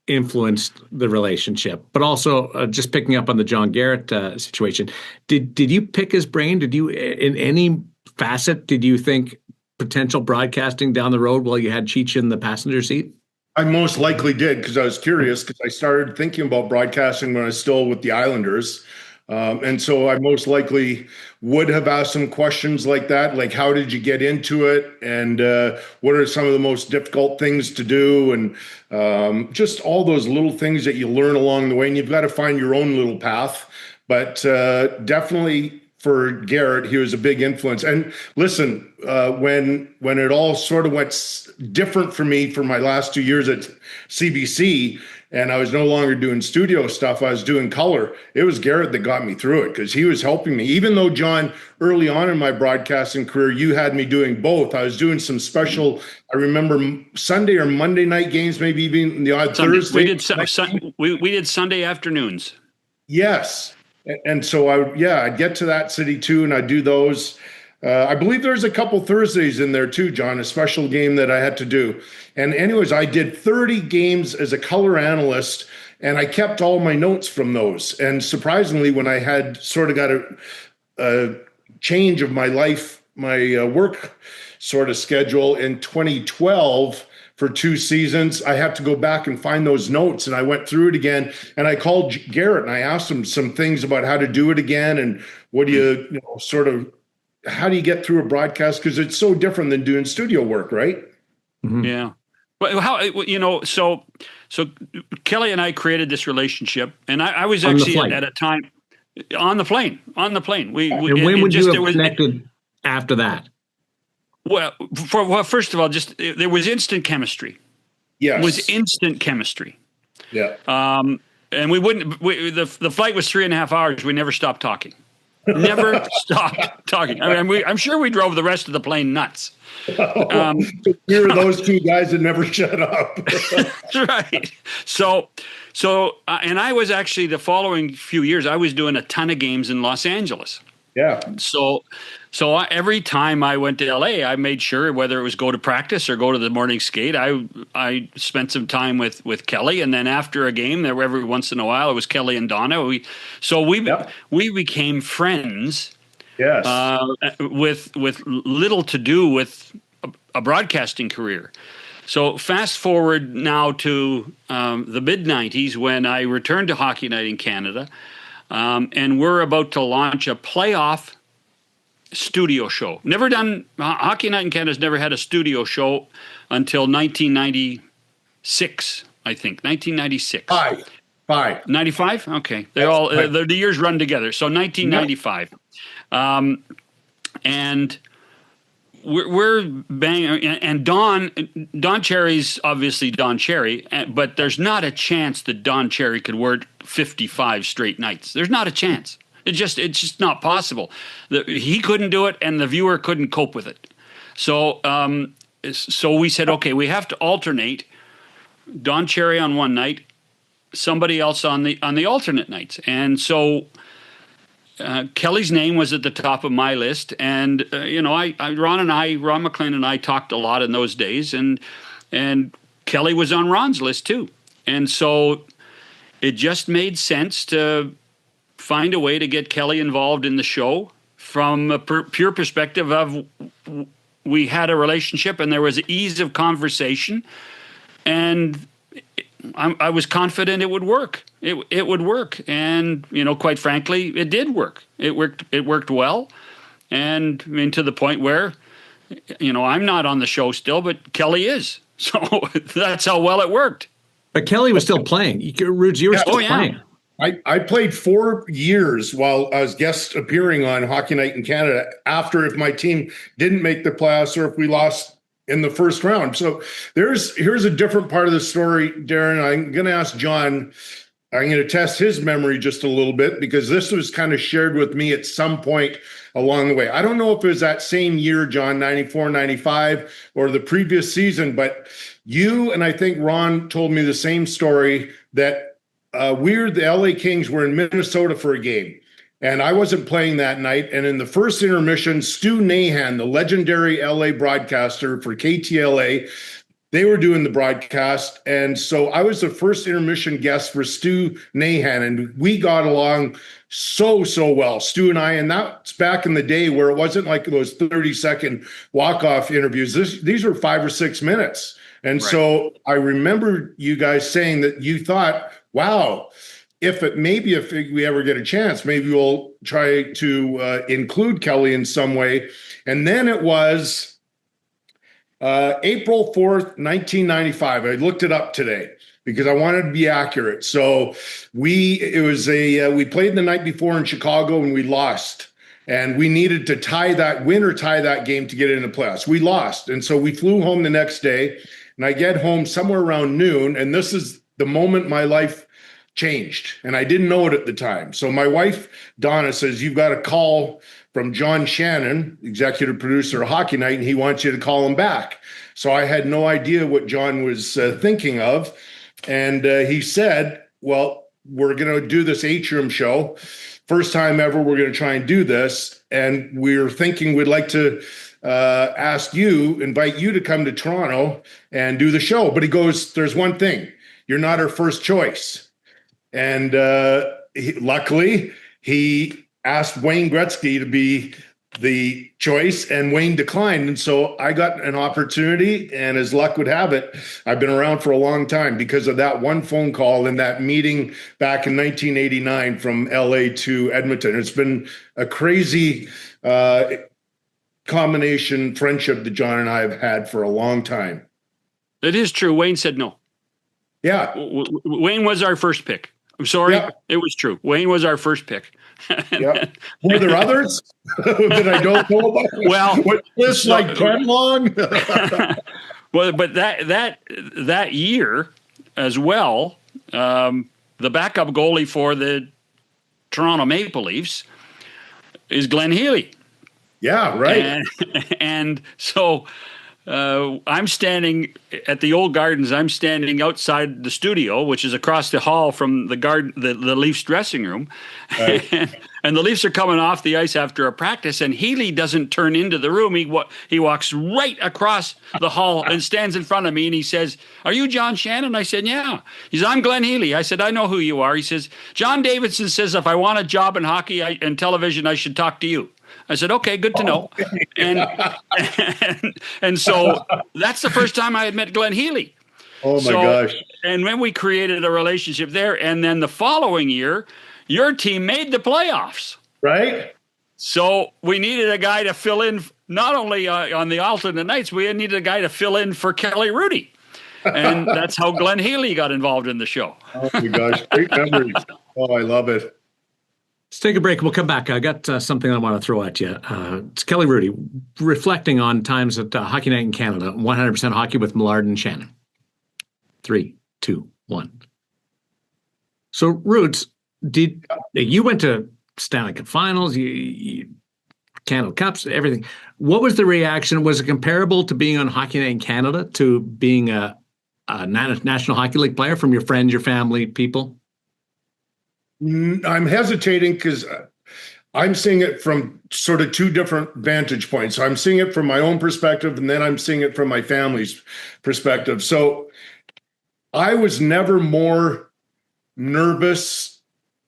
influenced the relationship, but also just picking up on the John Garrett situation. Did you pick his brain? Did you, in any facet, did you think potential broadcasting down the road while you had Cheech in the passenger seat? I most likely did, because I was curious, because I started thinking about broadcasting when I was still with the Islanders. And so I most likely would have asked some questions like that, like how did you get into it, and what are some of the most difficult things to do, and just all those little things that you learn along the way, and you've got to find your own little path. But definitely for Garrett, he was a big influence. And listen, when it all sort of went different for me for my last 2 years at CBC, and I was no longer doing studio stuff, I was doing color, it was Garrett that got me through it, because he was helping me. Even though, John, early on in my broadcasting career, you had me doing both. I was doing some special, I remember Sunday or Monday night games, maybe even the odd Thursday. We did Sunday afternoons. Yes. And so I'd get to that city too, and I'd do those. I believe there's a couple Thursdays in there too, John, a special game that I had to do. And anyways, I did 30 games as a color analyst, and I kept all my notes from those. And surprisingly, when I had sort of got a change of my life, my work sort of schedule in 2012 for 2 seasons, I had to go back and find those notes. And I went through it again, and I called Garrett and I asked him some things about how to do it again. And what do you sort of, how do you get through a broadcast? Because it's so different than doing studio work, right? Mm-hmm. Yeah. Well, so Kelly and I created this relationship, and I was actually at a time on the plane. And when would you have connected after that? Well, first of all, there was instant chemistry. Yes. It was instant chemistry. Yeah. And the flight was 3.5 hours. We never stopped talking. Never stopped talking. I mean, I'm sure we drove the rest of the plane nuts. You're those 2 guys that never shut up. That's right. So, and I was actually the following few years, I was doing a ton of games in Los Angeles. Yeah. So every time I went to LA, I made sure, whether it was go to practice or go to the morning skate, I spent some time with Kelly, and then after a game, there every once in a while it was Kelly and Donna. We became friends. Yes. With little to do with a broadcasting career. So fast forward now to the mid-90s, when I returned to Hockey Night in Canada. And we're about to launch a playoff studio show. Never done, Hockey Night in Canada's never had a studio show until 1996, I think. 1996. Five. 95? Okay. The years run together. So 1995. And we're banging, and Don Cherry's obviously Don Cherry, but there's not a chance that Don Cherry could work 55 straight nights. There's not a chance. It's just not possible. He couldn't do it, and the viewer couldn't cope with it. So we said, okay, we have to alternate Don Cherry on one night, somebody else on the alternate nights, and so. Kelly's name was at the top of my list, and Ron MacLean and I talked a lot in those days, and Kelly was on Ron's list too, and so it just made sense to find a way to get Kelly involved in the show from a pure perspective of we had a relationship and there was ease of conversation, and I was confident it would work. It would work, and quite frankly, it did work. It worked well, and I mean to the point where, I'm not on the show still, but Kelly is. So that's how well it worked. But Kelly was still playing. Hrudey, you were still playing. I played 4 years while I was guest appearing on Hockey Night in Canada. After if my team didn't make the playoffs or if we lost in the first round. So here's a different part of the story, Darren. I'm going to ask John. I'm going to test his memory just a little bit because this was kind of shared with me at some point along the way. I don't know if it was that same year, John, 94, 95, or the previous season, but you and I think Ron told me the same story that the LA Kings were in Minnesota for a game. And I wasn't playing that night. And in the first intermission, Stu Nahan, the legendary LA broadcaster for KTLA, they were doing the broadcast. And so I was the first intermission guest for Stu Nahan. And we got along so well, Stu and I. And that's back in the day where it wasn't like those 30-second walk-off interviews. These were 5 or 6 minutes. And so I remember you guys saying that you thought, wow, if we ever get a chance, maybe we'll try to include Kelly in some way. And then it was April 4th, 1995. I looked it up today because I wanted to be accurate. So we played the night before in Chicago and we lost. And we needed to win or tie that game to get into playoffs. We lost. And so we flew home the next day. And I get home somewhere around noon. And this is the moment my life changed, and I didn't know it at the time. So my wife, Donna, says, you've got a call from John Shannon, executive producer of Hockey Night, and he wants you to call him back. So I had no idea what John was thinking of. And he said, well, we're going to do this atrium show. First time ever, we're going to try and do this. And we're thinking we'd like to invite you to come to Toronto and do the show. But he goes, there's one thing, you're not our first choice. And luckily, he asked Wayne Gretzky to be the choice, and Wayne declined. And so I got an opportunity, and as luck would have it, I've been around for a long time because of that one phone call and that meeting back in 1989 from LA to Edmonton. It's been a crazy combination friendship that John and I have had for a long time. It is true. Wayne said no. Yeah. Wayne was our first pick. I'm sorry. Yeah. It was true. Wayne was our first pick. Yeah. Were there others that I don't know about? Well, was this like 10 long? Well, but that year as well, the backup goalie for the Toronto Maple Leafs is Glenn Healy. Yeah, right. And so I'm standing at the old Gardens. I'm standing outside the studio, which is across the hall from the Leafs dressing room. Right. And the Leafs are coming off the ice after a practice, and Healy doesn't turn into the room. He walks right across the hall and stands in front of me, and he says, "Are you John Shannon?" I said, "Yeah." He says, "I'm Glenn Healy." I said, "I know who you are." He says, "John Davidson says if I want a job in hockey and television, I should talk to you." I said, "Okay, good to know." And so that's the first time I had met Glenn Healy. Oh my gosh. And when we created a relationship there, and then the following year, your team made the playoffs. Right. So we needed a guy to fill in, not only on the alternate nights, we needed a guy to fill in for Kelly Hrudey. And that's how Glenn Healy got involved in the show. Oh my gosh, great memories. Oh, I love it. take a break. We'll come back. I got something I want to throw at you. It's Kelly Hrudey reflecting on times at Hockey Night in Canada, 100% hockey with Millard and Shannon. 3, 2, 1. So, Roots, you went to Stanley Cup Finals, you Canada Cups, everything. What was the reaction? Was it comparable to being on Hockey Night in Canada to being a National Hockey League player from your friends, your family, people? I'm hesitating because I'm seeing it from sort of two different vantage points. So I'm seeing it from my own perspective, and then I'm seeing it from my family's perspective. So I was never more nervous,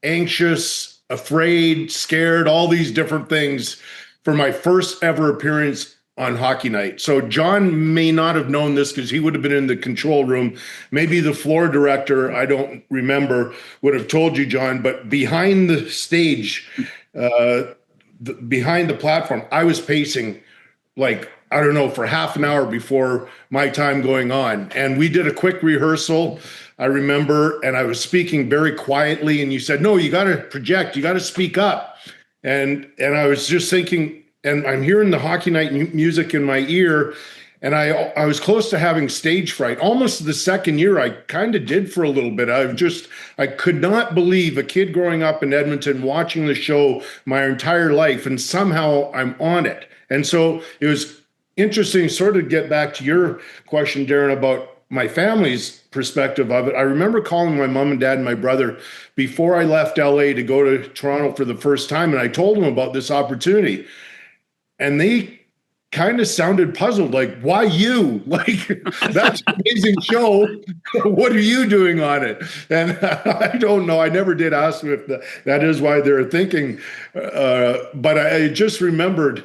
anxious, afraid, scared, all these different things for my first ever appearance on Hockey Night. So John may not have known this because he would have been in the control room. Maybe the floor director, I don't remember, would have told you, John, but behind the stage, behind the platform, I was pacing for half an hour before my time going on. And we did a quick rehearsal, I remember, and I was speaking very quietly, and you said, no, you got to project, you got to speak up. And I was just thinking, and I'm hearing the Hockey Night music in my ear, and I was close to having stage fright. Almost the second year, I kind of did for a little bit. I could not believe a kid growing up in Edmonton watching the show my entire life, and somehow I'm on it. And so it was interesting sort of get back to your question, Darren, about my family's perspective of it. I remember calling my mom and dad and my brother before I left LA to go to Toronto for the first time, and I told them about this opportunity. And they kind of sounded puzzled, like, why you? Like, that's an amazing show. What are you doing on it? And I don't know. I never did ask them if that is why they're thinking. But I just remembered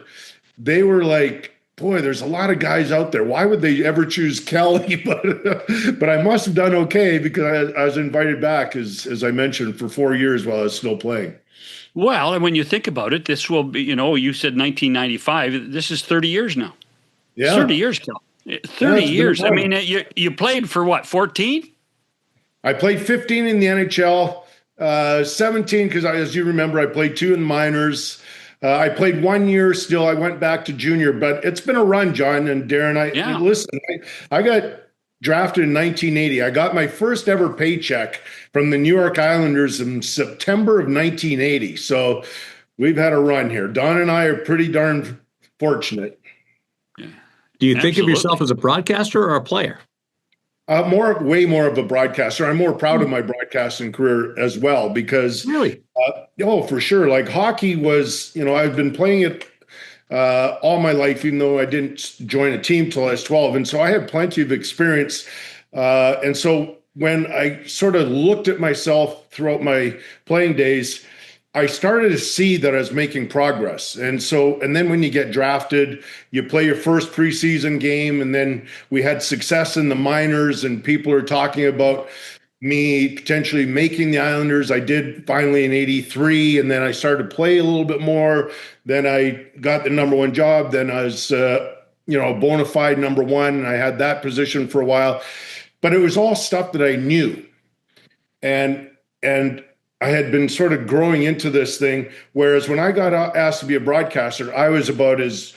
they were like, boy, there's a lot of guys out there. Why would they ever choose Kelly? But I must have done okay because I was invited back, as I mentioned, for 4 years while I was still playing. Well, and when you think about it, this will be, you said 1995. This is 30 years now. Yeah. 30 years, Kel. 30 years. I mean, you played for what, 14? I played 15 in the NHL, 17 because, as you remember, I played 2 in the minors. I played 1 year still. I went back to junior, but it's been a run, John and Darren. Listen, I got drafted in 1980. I got my first ever paycheck from the New York Islanders in September of 1980. So we've had a run here. Don and I are pretty darn fortunate. Yeah. Do you think of yourself as a broadcaster or a player? Way more of a broadcaster. I'm more proud of my broadcasting career as well because really, for sure. Like hockey was, I've been playing it all my life, even though I didn't join a team till I was 12. And so I had plenty of experience. And so when I sort of looked at myself throughout my playing days, I started to see that I was making progress. And then when you get drafted, you play your first preseason game, and then we had success in the minors, and people are talking about me potentially making the Islanders. I did finally in 83, and then I started to play a little bit more. Then I got the number one job. Then I was, a bona fide number one, and I had that position for a while. But it was all stuff that I knew. And I had been sort of growing into this thing, whereas when I got asked to be a broadcaster, I was about as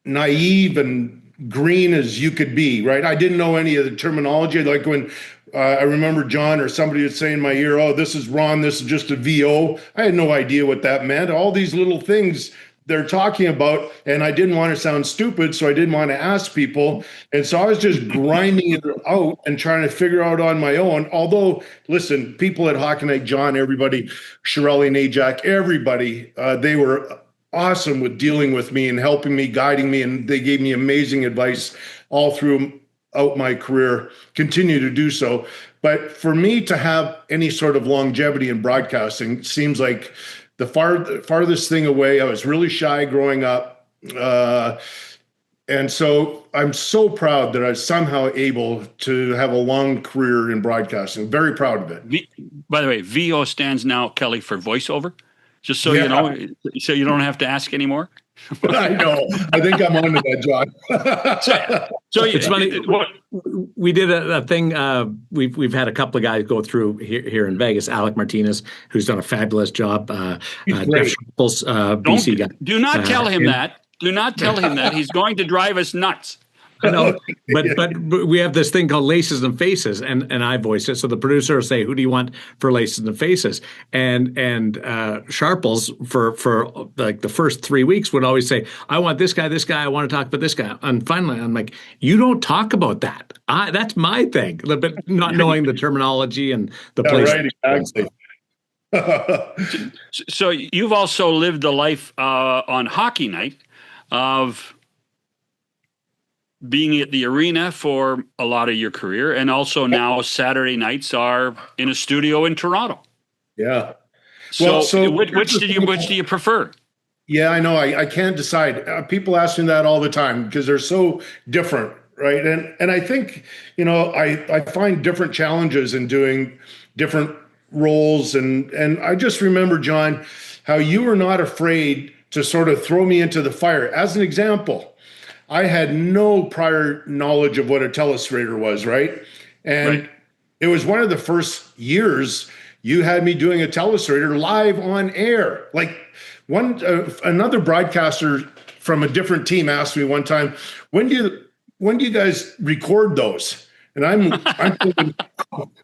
naive and green as you could be, right? I didn't know any of the terminology. Like when I remember John or somebody would say in my ear, oh, this is Ron, this is just a VO. I had no idea what that meant. All these little things they're talking about, and I didn't want to sound stupid, so I didn't want to ask people. And so I was just grinding it out and trying to figure out on my own. Although, listen, people at Hockey Night, John, everybody, Shirley and Ajak, everybody, they were awesome with dealing with me and helping me, guiding me, and they gave me amazing advice all throughout my career, continue to do so. But for me to have any sort of longevity in broadcasting seems like the farthest thing away. I was really shy growing up. And so I'm so proud that I was somehow able to have a long career in broadcasting. Very proud of it. By the way, VO stands now, Kelly, for voiceover. Just so you know, so you don't have to ask anymore. I know. I think I'm on to that, John. So it's funny. We did a thing. We've had a couple of guys go through here in Vegas. Alec Martinez, who's done a fabulous job. Jeff Sharples, BC guy. Do not tell him that. Do not tell him that. He's going to drive us nuts. I know, but we have this thing called Laces and Faces, and I voice it. So the producer will say, "Who do you want for Laces and Faces?" And Sharples for like the first 3 weeks would always say, "I want this guy. I want to talk about this guy." And finally, I'm like, "You don't talk about that. That's my thing." But not knowing the terminology and the place. Right, exactly. So you've also lived the life on Hockey Night of being at the arena for a lot of your career, and also now Saturday nights are in a studio in Toronto. Yeah. So which do you prefer? Yeah, I know. I can't decide. People ask me that all the time because they're so different, right? And I think, I find different challenges in doing different roles. And I just remember, John, how you were not afraid to sort of throw me into the fire. As an example, I had no prior knowledge of what a telestrator was, right? And it was one of the first years you had me doing a telestrator live on air. Like another broadcaster from a different team asked me one time, when do you guys record those? And I'm thinking,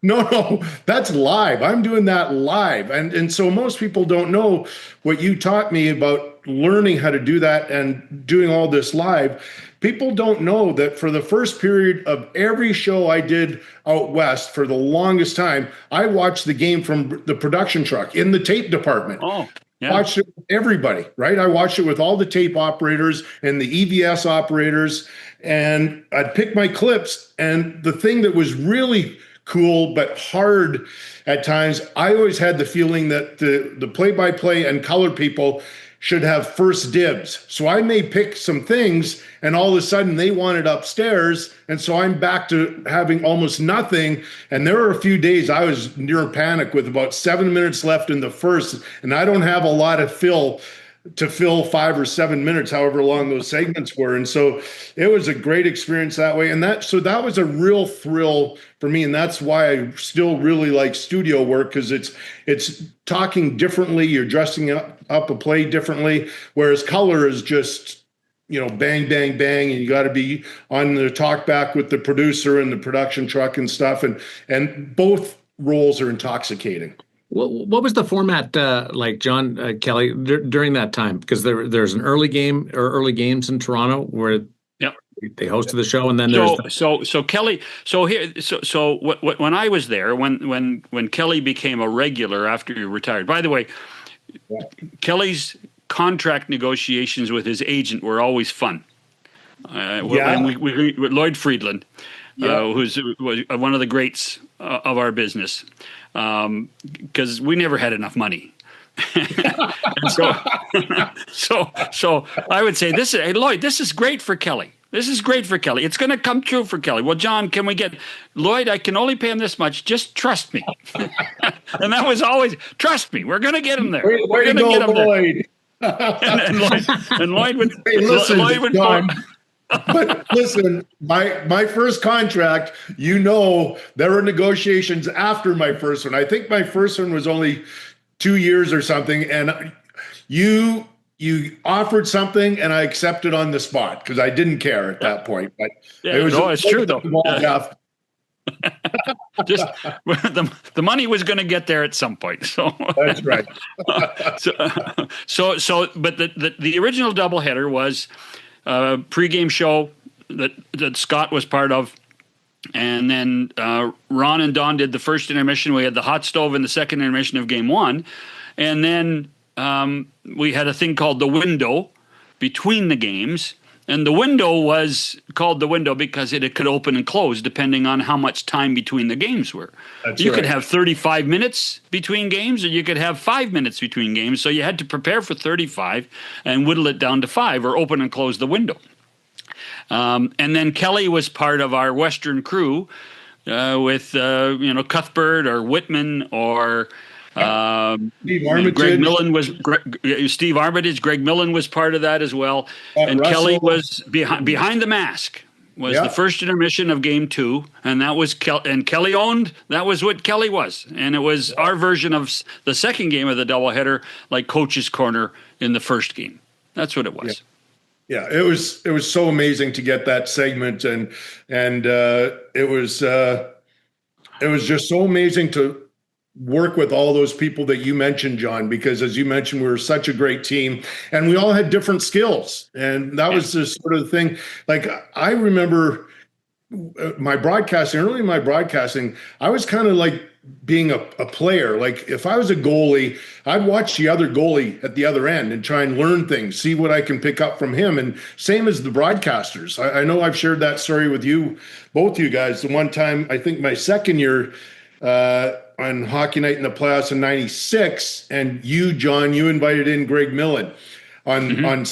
no, that's live. I'm doing that live. And so most people don't know what you taught me about learning how to do that and doing all this live. People don't know that for the first period of every show I did out west for the longest time, I watched the game from the production truck in the tape department. Oh, yeah. Watched it with everybody, right? I watched it with all the tape operators and the EVS operators, and I'd pick my clips. And the thing that was really cool but hard at times, I always had the feeling that the play-by-play and color people should have first dibs. So I may pick some things and all of a sudden they want it upstairs. And so I'm back to having almost nothing. And there were a few days I was near panic with about 7 minutes left in the first. And I don't have a lot of fill to fill 5 or 7 minutes, however long those segments were. And so it was a great experience that way. And that was a real thrill for me. And that's why I still really like studio work, because it's talking differently. You're dressing up a play differently, whereas color is just, bang, bang, bang. And you got to be on the talk back with the producer and the production truck and stuff. And both roles are intoxicating. What was the format like, John, Kelly, during that time? Because there's an early game or early games in Toronto where they hosted the show, and then so Kelly. So when I was there, when Kelly became a regular after he retired. By the way, Kelly's contract negotiations with his agent were always fun. With Lloyd Friedland, who's one of the greats of our business. Because we never had enough money. And so I would say, hey, Lloyd, this is great for Kelly. This is great for Kelly. It's going to come true for Kelly. Well, John, can we get Lloyd? I can only pay him this much. Just trust me. And that was always, trust me. We're going to get him there. We're going to get him Lloyd. and Lloyd would. Hey, listen, Lloyd would John. But listen, my first contract, there were negotiations after my first one. I think my first one was only 2 years or something. And you offered something and I accepted on the spot because I didn't care at that point. But it's true though. Just the money was going to get there at some point. So that's right. But the original doubleheader was a pregame show that Scott was part of. And then Ron and Don did the first intermission. We had the hot stove in the second intermission of game one. And then we had a thing called the window between the games. And the window was called the window because it could open and close depending on how much time between the games were. You could have 35 minutes between games, or you could have 5 minutes between games. So you had to prepare for 35 and whittle it down to 5 or open and close the window. And then Kelly was part of our Western crew with Cuthbert or Wittman or Steve Armitage. Greg Millen was Steve Armitage. Greg Millen was part of that as well. And Russell. Kelly was behind the mask. was the first intermission of Game 2, and that was Kelly owned. That was what Kelly was, and it was our version of the second game of the doubleheader, like Coach's Corner in the first game. That's what it was. Yeah, it was so amazing to get that segment, and it was just so amazing to work with all those people that you mentioned, John, because as you mentioned, we were such a great team and we all had different skills. And that was the sort of thing. Like, I remember early in my broadcasting, I was kind of like being a player. Like, if I was a goalie, I'd watch the other goalie at the other end and try and learn things, see what I can pick up from him. And same as the broadcasters. I know I've shared that story with you, both you guys. The one time, I think my second year, on Hockey Night in the playoffs in '96, and you, John, you invited in Greg Millen on,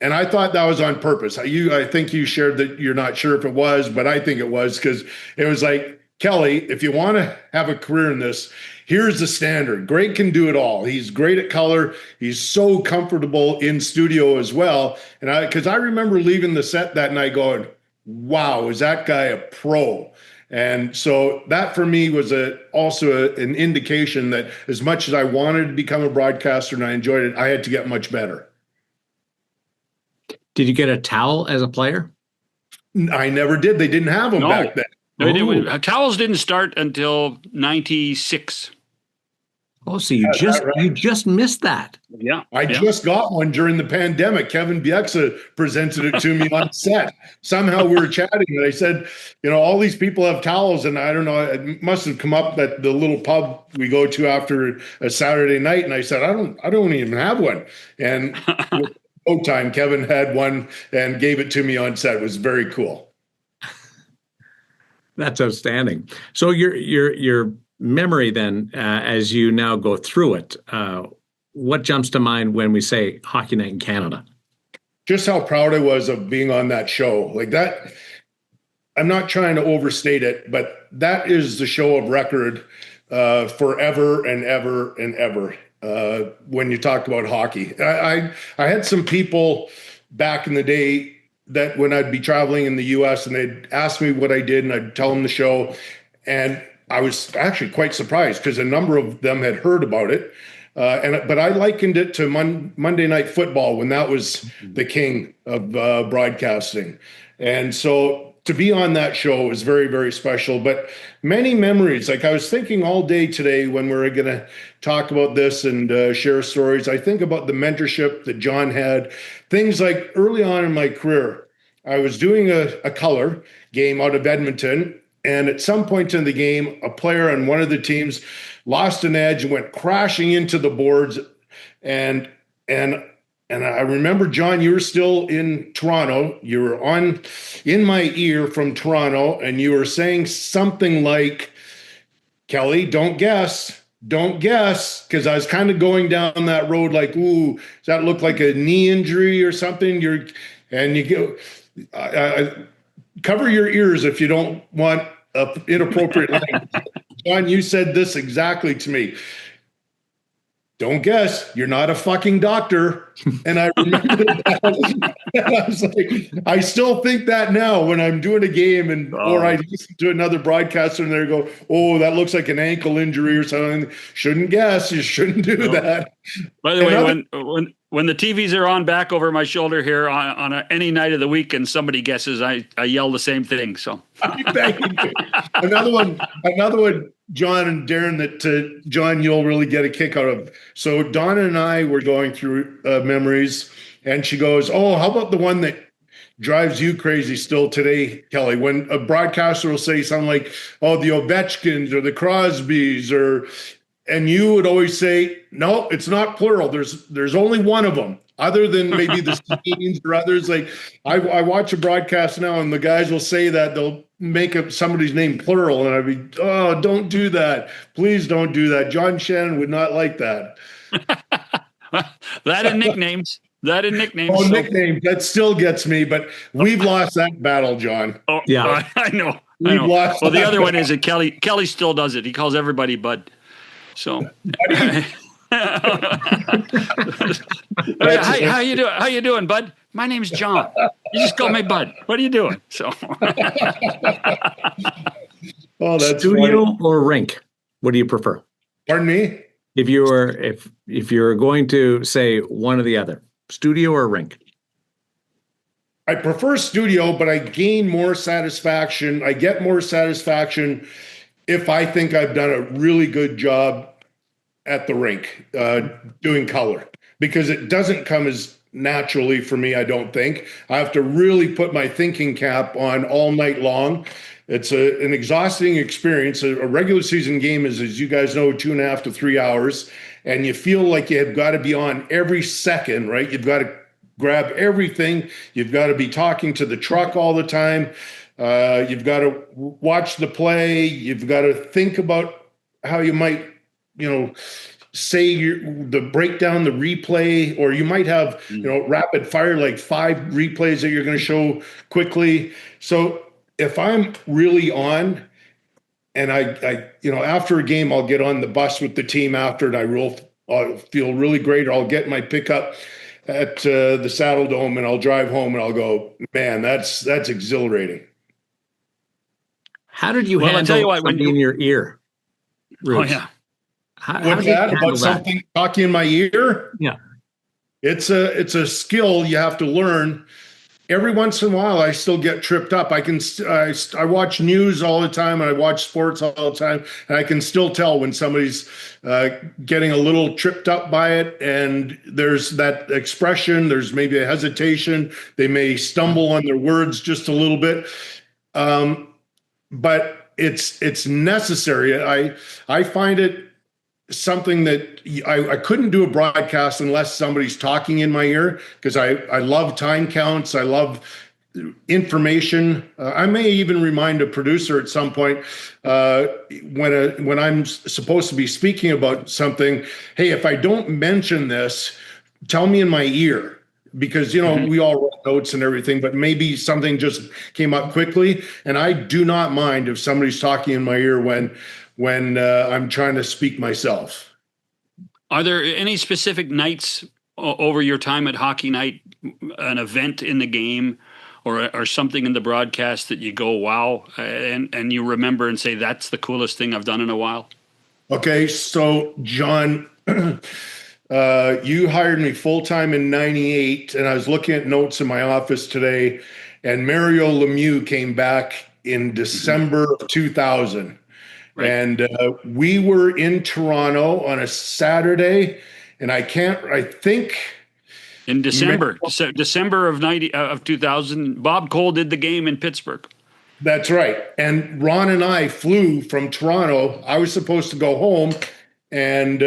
and I thought that was on purpose. I think you shared that you're not sure if it was, but I think it was, because it was like, Kelly, if you want to have a career in this, here's the standard. Greg can do it all. He's great at color. He's so comfortable in studio as well. And because I remember leaving the set that night going, wow, is that guy a pro? And so that for me was also an indication that as much as I wanted to become a broadcaster and I enjoyed it, I had to get much better. Did you get a towel as a player? I never did. They didn't have them back then. No, towels didn't start until '96. Oh, so you just missed that. Yeah. I just got one during the pandemic. Kevin Bieksa presented it to me on set. Somehow we were chatting and I said, all these people have towels, and I don't know, it must have come up at the little pub we go to after a Saturday night. And I said, I don't even have one. And with no time, Kevin had one and gave it to me on set. It was very cool. That's outstanding. So your memory then, as you now go through it, what jumps to mind when we say Hockey Night in Canada? Just how proud I was of being on that show. Like that, I'm not trying to overstate it, but that is the show of record forever and ever and ever. When you talk about hockey, I had some people back in the day that when I'd be traveling in the U.S. and they'd ask me what I did, and I'd tell them the show, and I was actually quite surprised because a number of them had heard about it. But I likened it to Monday Night Football when that was the king of broadcasting. And so to be on that show is very, very special. But many memories, like I was thinking all day today when we were going to talk about this and share stories, I think about the mentorship that John had. Things like early on in my career, I was doing a color game out of Edmonton. And at some point in the game, a player on one of the teams lost an edge and went crashing into the boards. And I remember, John, you were still in Toronto. You were in my ear from Toronto, and you were saying something like, Kelly, don't guess, because I was kind of going down that road like, ooh, does that look like a knee injury or something? You go, cover your ears if you don't want inappropriate language. John, you said this exactly to me. Don't guess, you're not a fucking doctor. And I remember that. And I was like, I still think that now when I'm doing a game or I listen to another broadcaster and they go, oh, that looks like an ankle injury or something. Shouldn't guess. You shouldn't do that. By the way, when the TVs are on back over my shoulder here on any night of the week and somebody guesses, I yell the same thing. So another one, John and Darren, that John, you'll really get a kick out of. So Donna and I were going through memories, and she goes, oh, how about the one that drives you crazy still today, Kelly, when a broadcaster will say something like, oh, the Ovechkins or the Crosbys and you would always say, no, it's not plural. There's only one of them, other than maybe the Scenes or others. Like I watch a broadcast now, and the guys will say that they'll make up somebody's name plural, and I'd be, oh, don't do that. Please don't do that. John Shannon would not like that. That and nicknames. Oh, nicknames. That still gets me, but we've lost that battle, John. Oh, yeah. I know. Well, the other one is that Kelly still does it. He calls everybody Bud. So, how you doing, Bud? My name's John. You just call me Bud. What are you doing? So, Oh, that's Studio funny. or rink? What do you prefer? Pardon me? If you're going to say one or the other, studio or rink? I prefer studio, but I gain more satisfaction. I get more satisfaction if I think I've done a really good job at the rink doing color, because it doesn't come as naturally for me, I don't think. I have to really put my thinking cap on all night long. It's an exhausting experience. A regular season game is, as you guys know, 2.5 to 3 hours, and you feel like you've got to be on every second, right? You've got to grab everything. You've got to be talking to the truck all the time. You've got to watch the play. You've got to think about how you might, say the breakdown, the replay, or you might have, rapid fire, like 5 replays that you're going to show quickly. So if I'm really on, and I after a game, I'll get on the bus with the team after, and I'll feel really great. Or I'll get my pickup at the Saddle Dome, and I'll drive home, and I'll go, man, that's exhilarating. How did you handle something in your ear, Roots? Oh, yeah. What's that about something talking in my ear? Yeah. It's a skill you have to learn. Every once in a while, I still get tripped up. I watch news all the time, and I watch sports all the time, and I can still tell when somebody's getting a little tripped up by it. And there's that expression. There's maybe a hesitation. They may stumble on their words just a little bit, but it's necessary. I find it something that I couldn't do a broadcast unless somebody's talking in my ear, because I love time counts. I love information. I may even remind a producer at some point when I'm supposed to be speaking about something, hey, if I don't mention this, tell me in my ear, because we all write notes and everything, but maybe something just came up quickly, and I do not mind if somebody's talking in my ear when I'm trying to speak myself. Are there any specific nights over your time at Hockey Night, an event in the game or something in the broadcast that you go, wow, and you remember and say, that's the coolest thing I've done in a while? Okay, so John, you hired me full-time in 98, and I was looking at notes in my office today, and Mario Lemieux came back in December of 2000. Right. And we were in Toronto on a Saturday, and I think in December of 2000, Bob Cole did the game in Pittsburgh. That's right. And Ron and I flew from Toronto. I was supposed to go home, and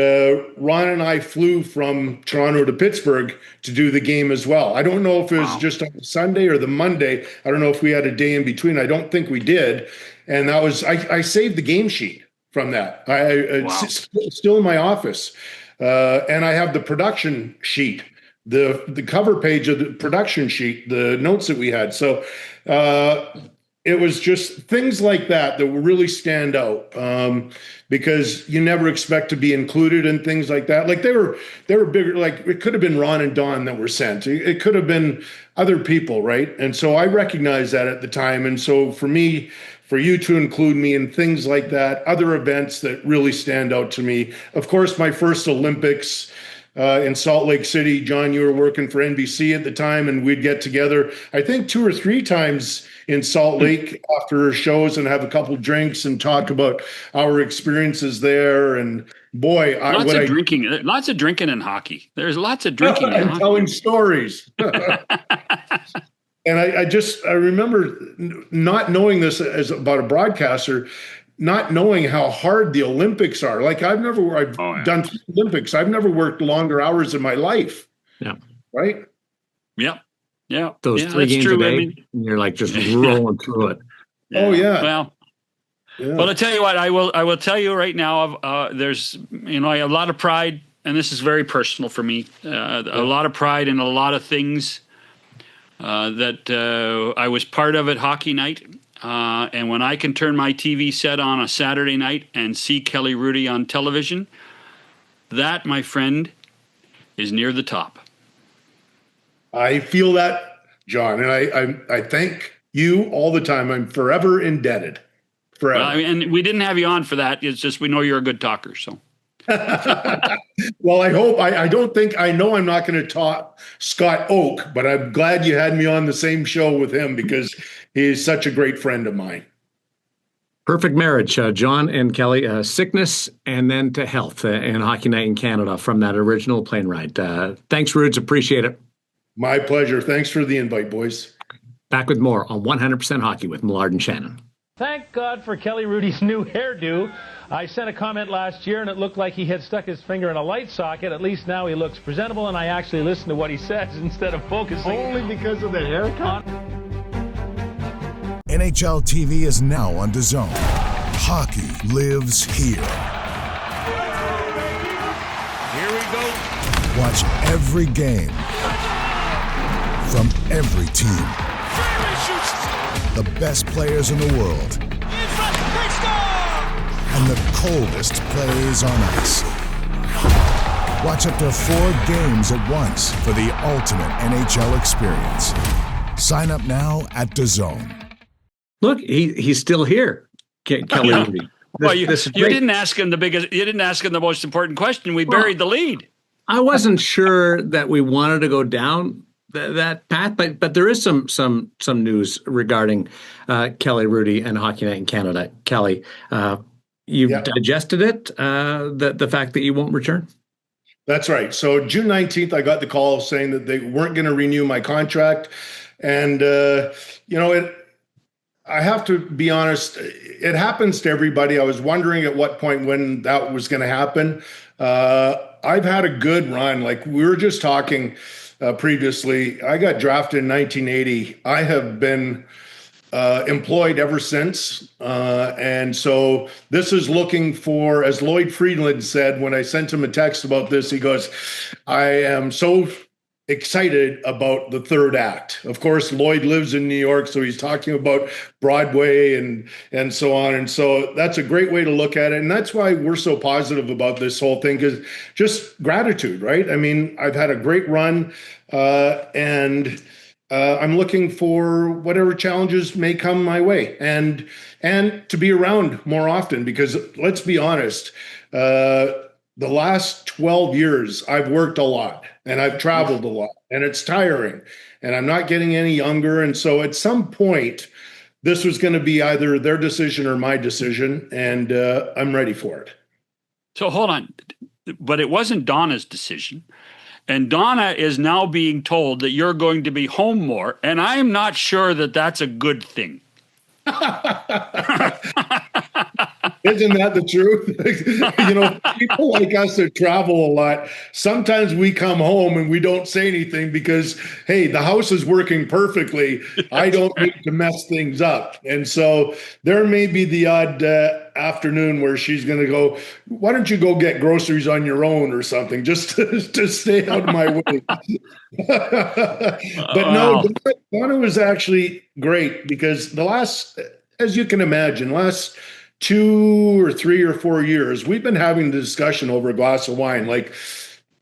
Ron and I flew from Toronto to Pittsburgh to do the game as well. I don't know if it was just on Sunday or the Monday. I don't know if we had a day in between. I don't think we did. And that was, I saved the game sheet from that. It's still in my office. And I have the production sheet, the cover page of the production sheet, the notes that we had. So it was just things like that will really stand out, because you never expect to be included in things like that. Like they were bigger, like it could have been Ron and Don that were sent. It could have been other people, right? And so I recognized that at the time. And so for me, for you to include me in things like that, other events that really stand out to me. Of course, my first Olympics in Salt Lake City. John, you were working for NBC at the time, and we'd get together, I think 2 or 3 times in Salt Lake after shows and have a couple drinks and talk about our experiences there. And boy, lots of drinking in hockey. There's lots of drinking in hockey. Telling stories. And I remember not knowing this as about a broadcaster, not knowing how hard the Olympics are. Like I've done 3 Olympics. I've never worked longer hours in my life. Yeah. Right. Yeah. Yeah. Those 3 games a day, and you're like just rolling through it. Yeah. Oh yeah. Well, I tell you what, I will tell you right now. There's I have a lot of pride, and this is very personal for me. A lot of pride in a lot of things that I was part of at Hockey Night. And when I can turn my TV set on a Saturday night and see Kelly Hrudey on television, that, my friend, is near the top. I feel that, John, and I thank you all the time. I'm forever indebted. Forever. Well, and we didn't have you on for that. It's just we know you're a good talker, so. Well, I hope I don't think I know I'm not going to talk Scott Oake, but I'm glad you had me on the same show with him because he's such a great friend of mine. Perfect marriage, John and Kelly. Sickness and then to health and Hockey Night in Canada from that original plane ride. Thanks, Rudes. Appreciate it. My pleasure. Thanks for the invite, boys. Back with more on 100% Hockey with Millard and Shannon. Thank God for Kelly Hrudey's new hairdo. I sent a comment last year, and it looked like he had stuck his finger in a light socket. At least now he looks presentable, and I actually listen to what he says instead of focusing. Only because of the haircut? NHL TV is now on DAZN. Hockey lives here. Here we go. Watch every game from every team. The best players in the world. And the coldest plays on ice. Watch up to 4 games at once for the ultimate NHL experience. Sign up now at DAZN. Look, he's still here, Kelly Hrudey. Well, you didn't ask him the biggest. You didn't ask him the most important question. We buried the lead. I wasn't sure that we wanted to go down that path, but there is some news regarding Kelly Hrudey and Hockey Night in Canada. Kelly, you've digested it, the fact that you won't return? That's right. So June 19th, I got the call saying that they weren't going to renew my contract. And, I have to be honest, it happens to everybody. I was wondering at what point when that was going to happen. I've had a good run. Like we were just talking previously, I got drafted in 1980. I have been employed ever since. And so this is looking for, as Lloyd Friedland said, when I sent him a text about this, he goes, I am so excited about the third act. Of course, Lloyd lives in New York, so he's talking about Broadway and so on. And so that's a great way to look at it. And that's why we're so positive about this whole thing, because just gratitude, right? I mean, I've had a great run and I'm looking for whatever challenges may come my way and to be around more often, because let's be honest, the last 12 years, I've worked a lot and I've traveled a lot and it's tiring and I'm not getting any younger. And so at some point, this was going to be either their decision or my decision, and I'm ready for it. So hold on. But it wasn't Donna's decision. And Donna is now being told that you're going to be home more. And I'm not sure that that's a good thing. Isn't that the truth? People like us that travel a lot, sometimes we come home and we don't say anything because, hey, the house is working perfectly. I don't need to mess things up. And so there may be the odd afternoon where she's going to go, why don't you go get groceries on your own or something, just to stay out of my way. But no, Donna was actually great because the last, as you can imagine, last 2 or 3 or 4 years, we've been having the discussion over a glass of wine. Like,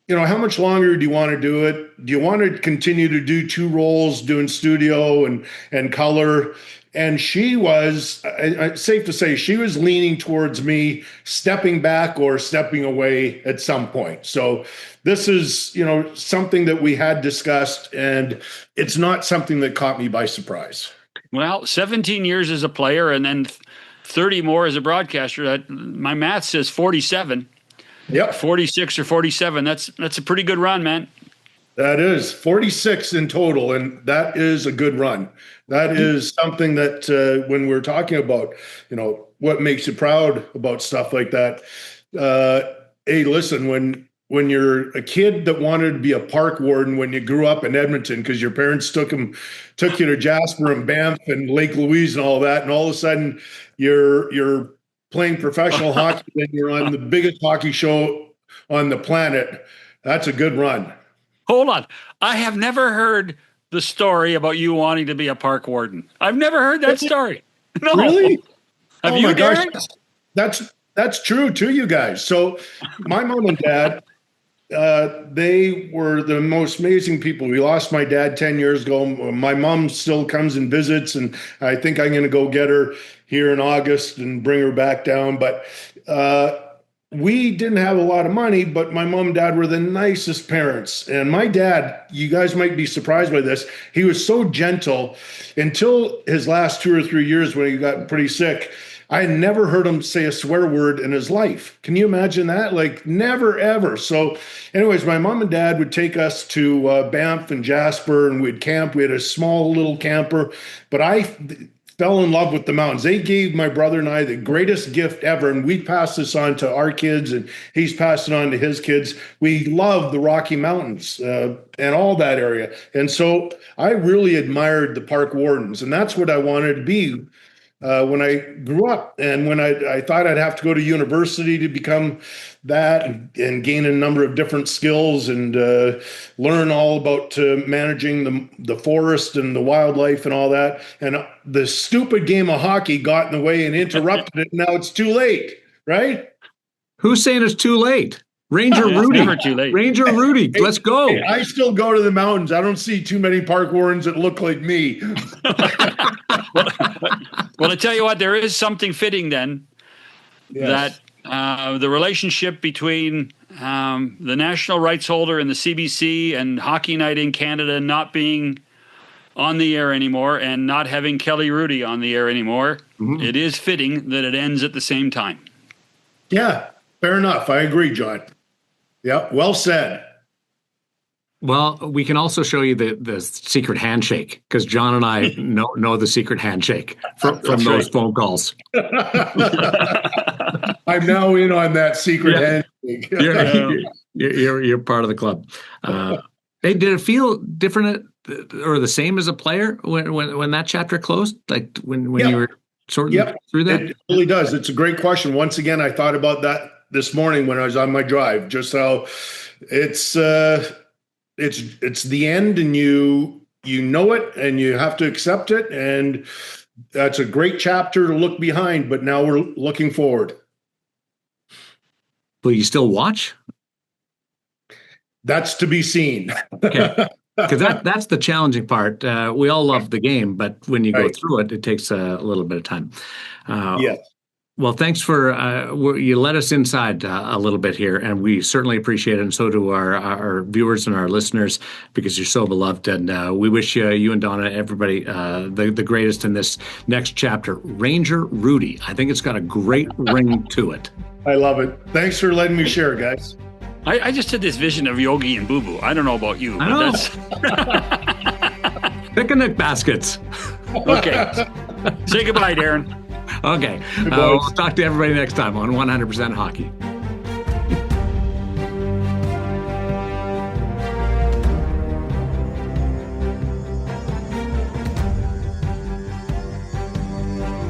how much longer do you want to do it? Do you want to continue to do 2 roles, doing studio and color? And she was, safe to say, she was leaning towards me stepping back or stepping away at some point. So this is, something that we had discussed, and it's not something that caught me by surprise. Well, 17 years as a player and then 30 more as a broadcaster. My math says 47. Yep. 46 or 47. That's a pretty good run, man. That is 46 in total, and that is a good run. That is something that when we're talking about, what makes you proud about stuff like that. Hey, listen, when you're a kid that wanted to be a park warden when you grew up in Edmonton because your parents took you to Jasper and Banff and Lake Louise and all that, and all of a sudden you're playing professional hockey and you're on the biggest hockey show on the planet. That's a good run. Hold on. I have never heard the story about you wanting to be a park warden. I've never heard that story. No. Really? Have you, Darren? Gosh, that's true too, you guys. So my mom and dad, they were the most amazing people. We lost my dad 10 years ago. My mom still comes and visits, and I think I'm going to go get her here in August and bring her back down. But we didn't have a lot of money, but my mom and dad were the nicest parents. And my dad, you guys might be surprised by this, he was so gentle until his last 2 or 3 years when he got pretty sick. I had never heard him say a swear word in his life. Can you imagine that? Like, never, ever. So anyways, my mom and dad would take us to Banff and Jasper, and we'd camp. We had a small little camper, but I fell in love with the mountains. They gave my brother and I the greatest gift ever, and we passed this on to our kids, and he's passed it on to his kids. We love the Rocky Mountains and all that area. And so I really admired the park wardens, and that's what I wanted to be when I grew up. And when I thought I'd have to go to university to become that and gain a number of different skills and learn all about managing the forest and the wildlife and all that. And the stupid game of hockey got in the way and interrupted it. Now it's too late, right? Who's saying it's too late? Ranger Hrudey. Never too late. Ranger Hrudey, let's go. Hey, I still go to the mountains. I don't see too many park wardens that look like me. Well, I tell you what, there is something fitting then, that the relationship between the national rights holder and the CBC and Hockey Night in Canada not being on the air anymore and not having Kelly Hrudey on the air anymore, it is fitting that it ends at the same time. Yeah, fair enough. I agree, John. Yeah, well said. Well, we can also show you the secret handshake, because John and I know the secret handshake from those phone calls. I'm now in on that secret handshake. You're part of the club. Hey, did it feel different or the same as a player when that chapter closed? Like when you were sorting through that? It really does. It's a great question. Once again, I thought about that this morning when I was on my drive, just how it's the end, and you know it, and you have to accept it, and that's a great chapter to look behind, but now we're looking forward. Will you still watch? That's to be seen. Okay. Because that's the challenging part. We all love the game, but when you go through it, it takes a little bit of time. Yes. Well, thanks for you let us inside a little bit here, and we certainly appreciate it, and so do our viewers and our listeners, because you're so beloved, and we wish you and Donna, everybody, the greatest in this next chapter. Ranger Hrudey, I think it's got a great ring to it. I love it. Thanks for letting me share, guys. I just had this vision of Yogi and Boo Boo. I don't know about you, but that's picnic baskets. Okay. Say goodbye, Darren. Okay. We'll talk to everybody next time on 100% Hockey.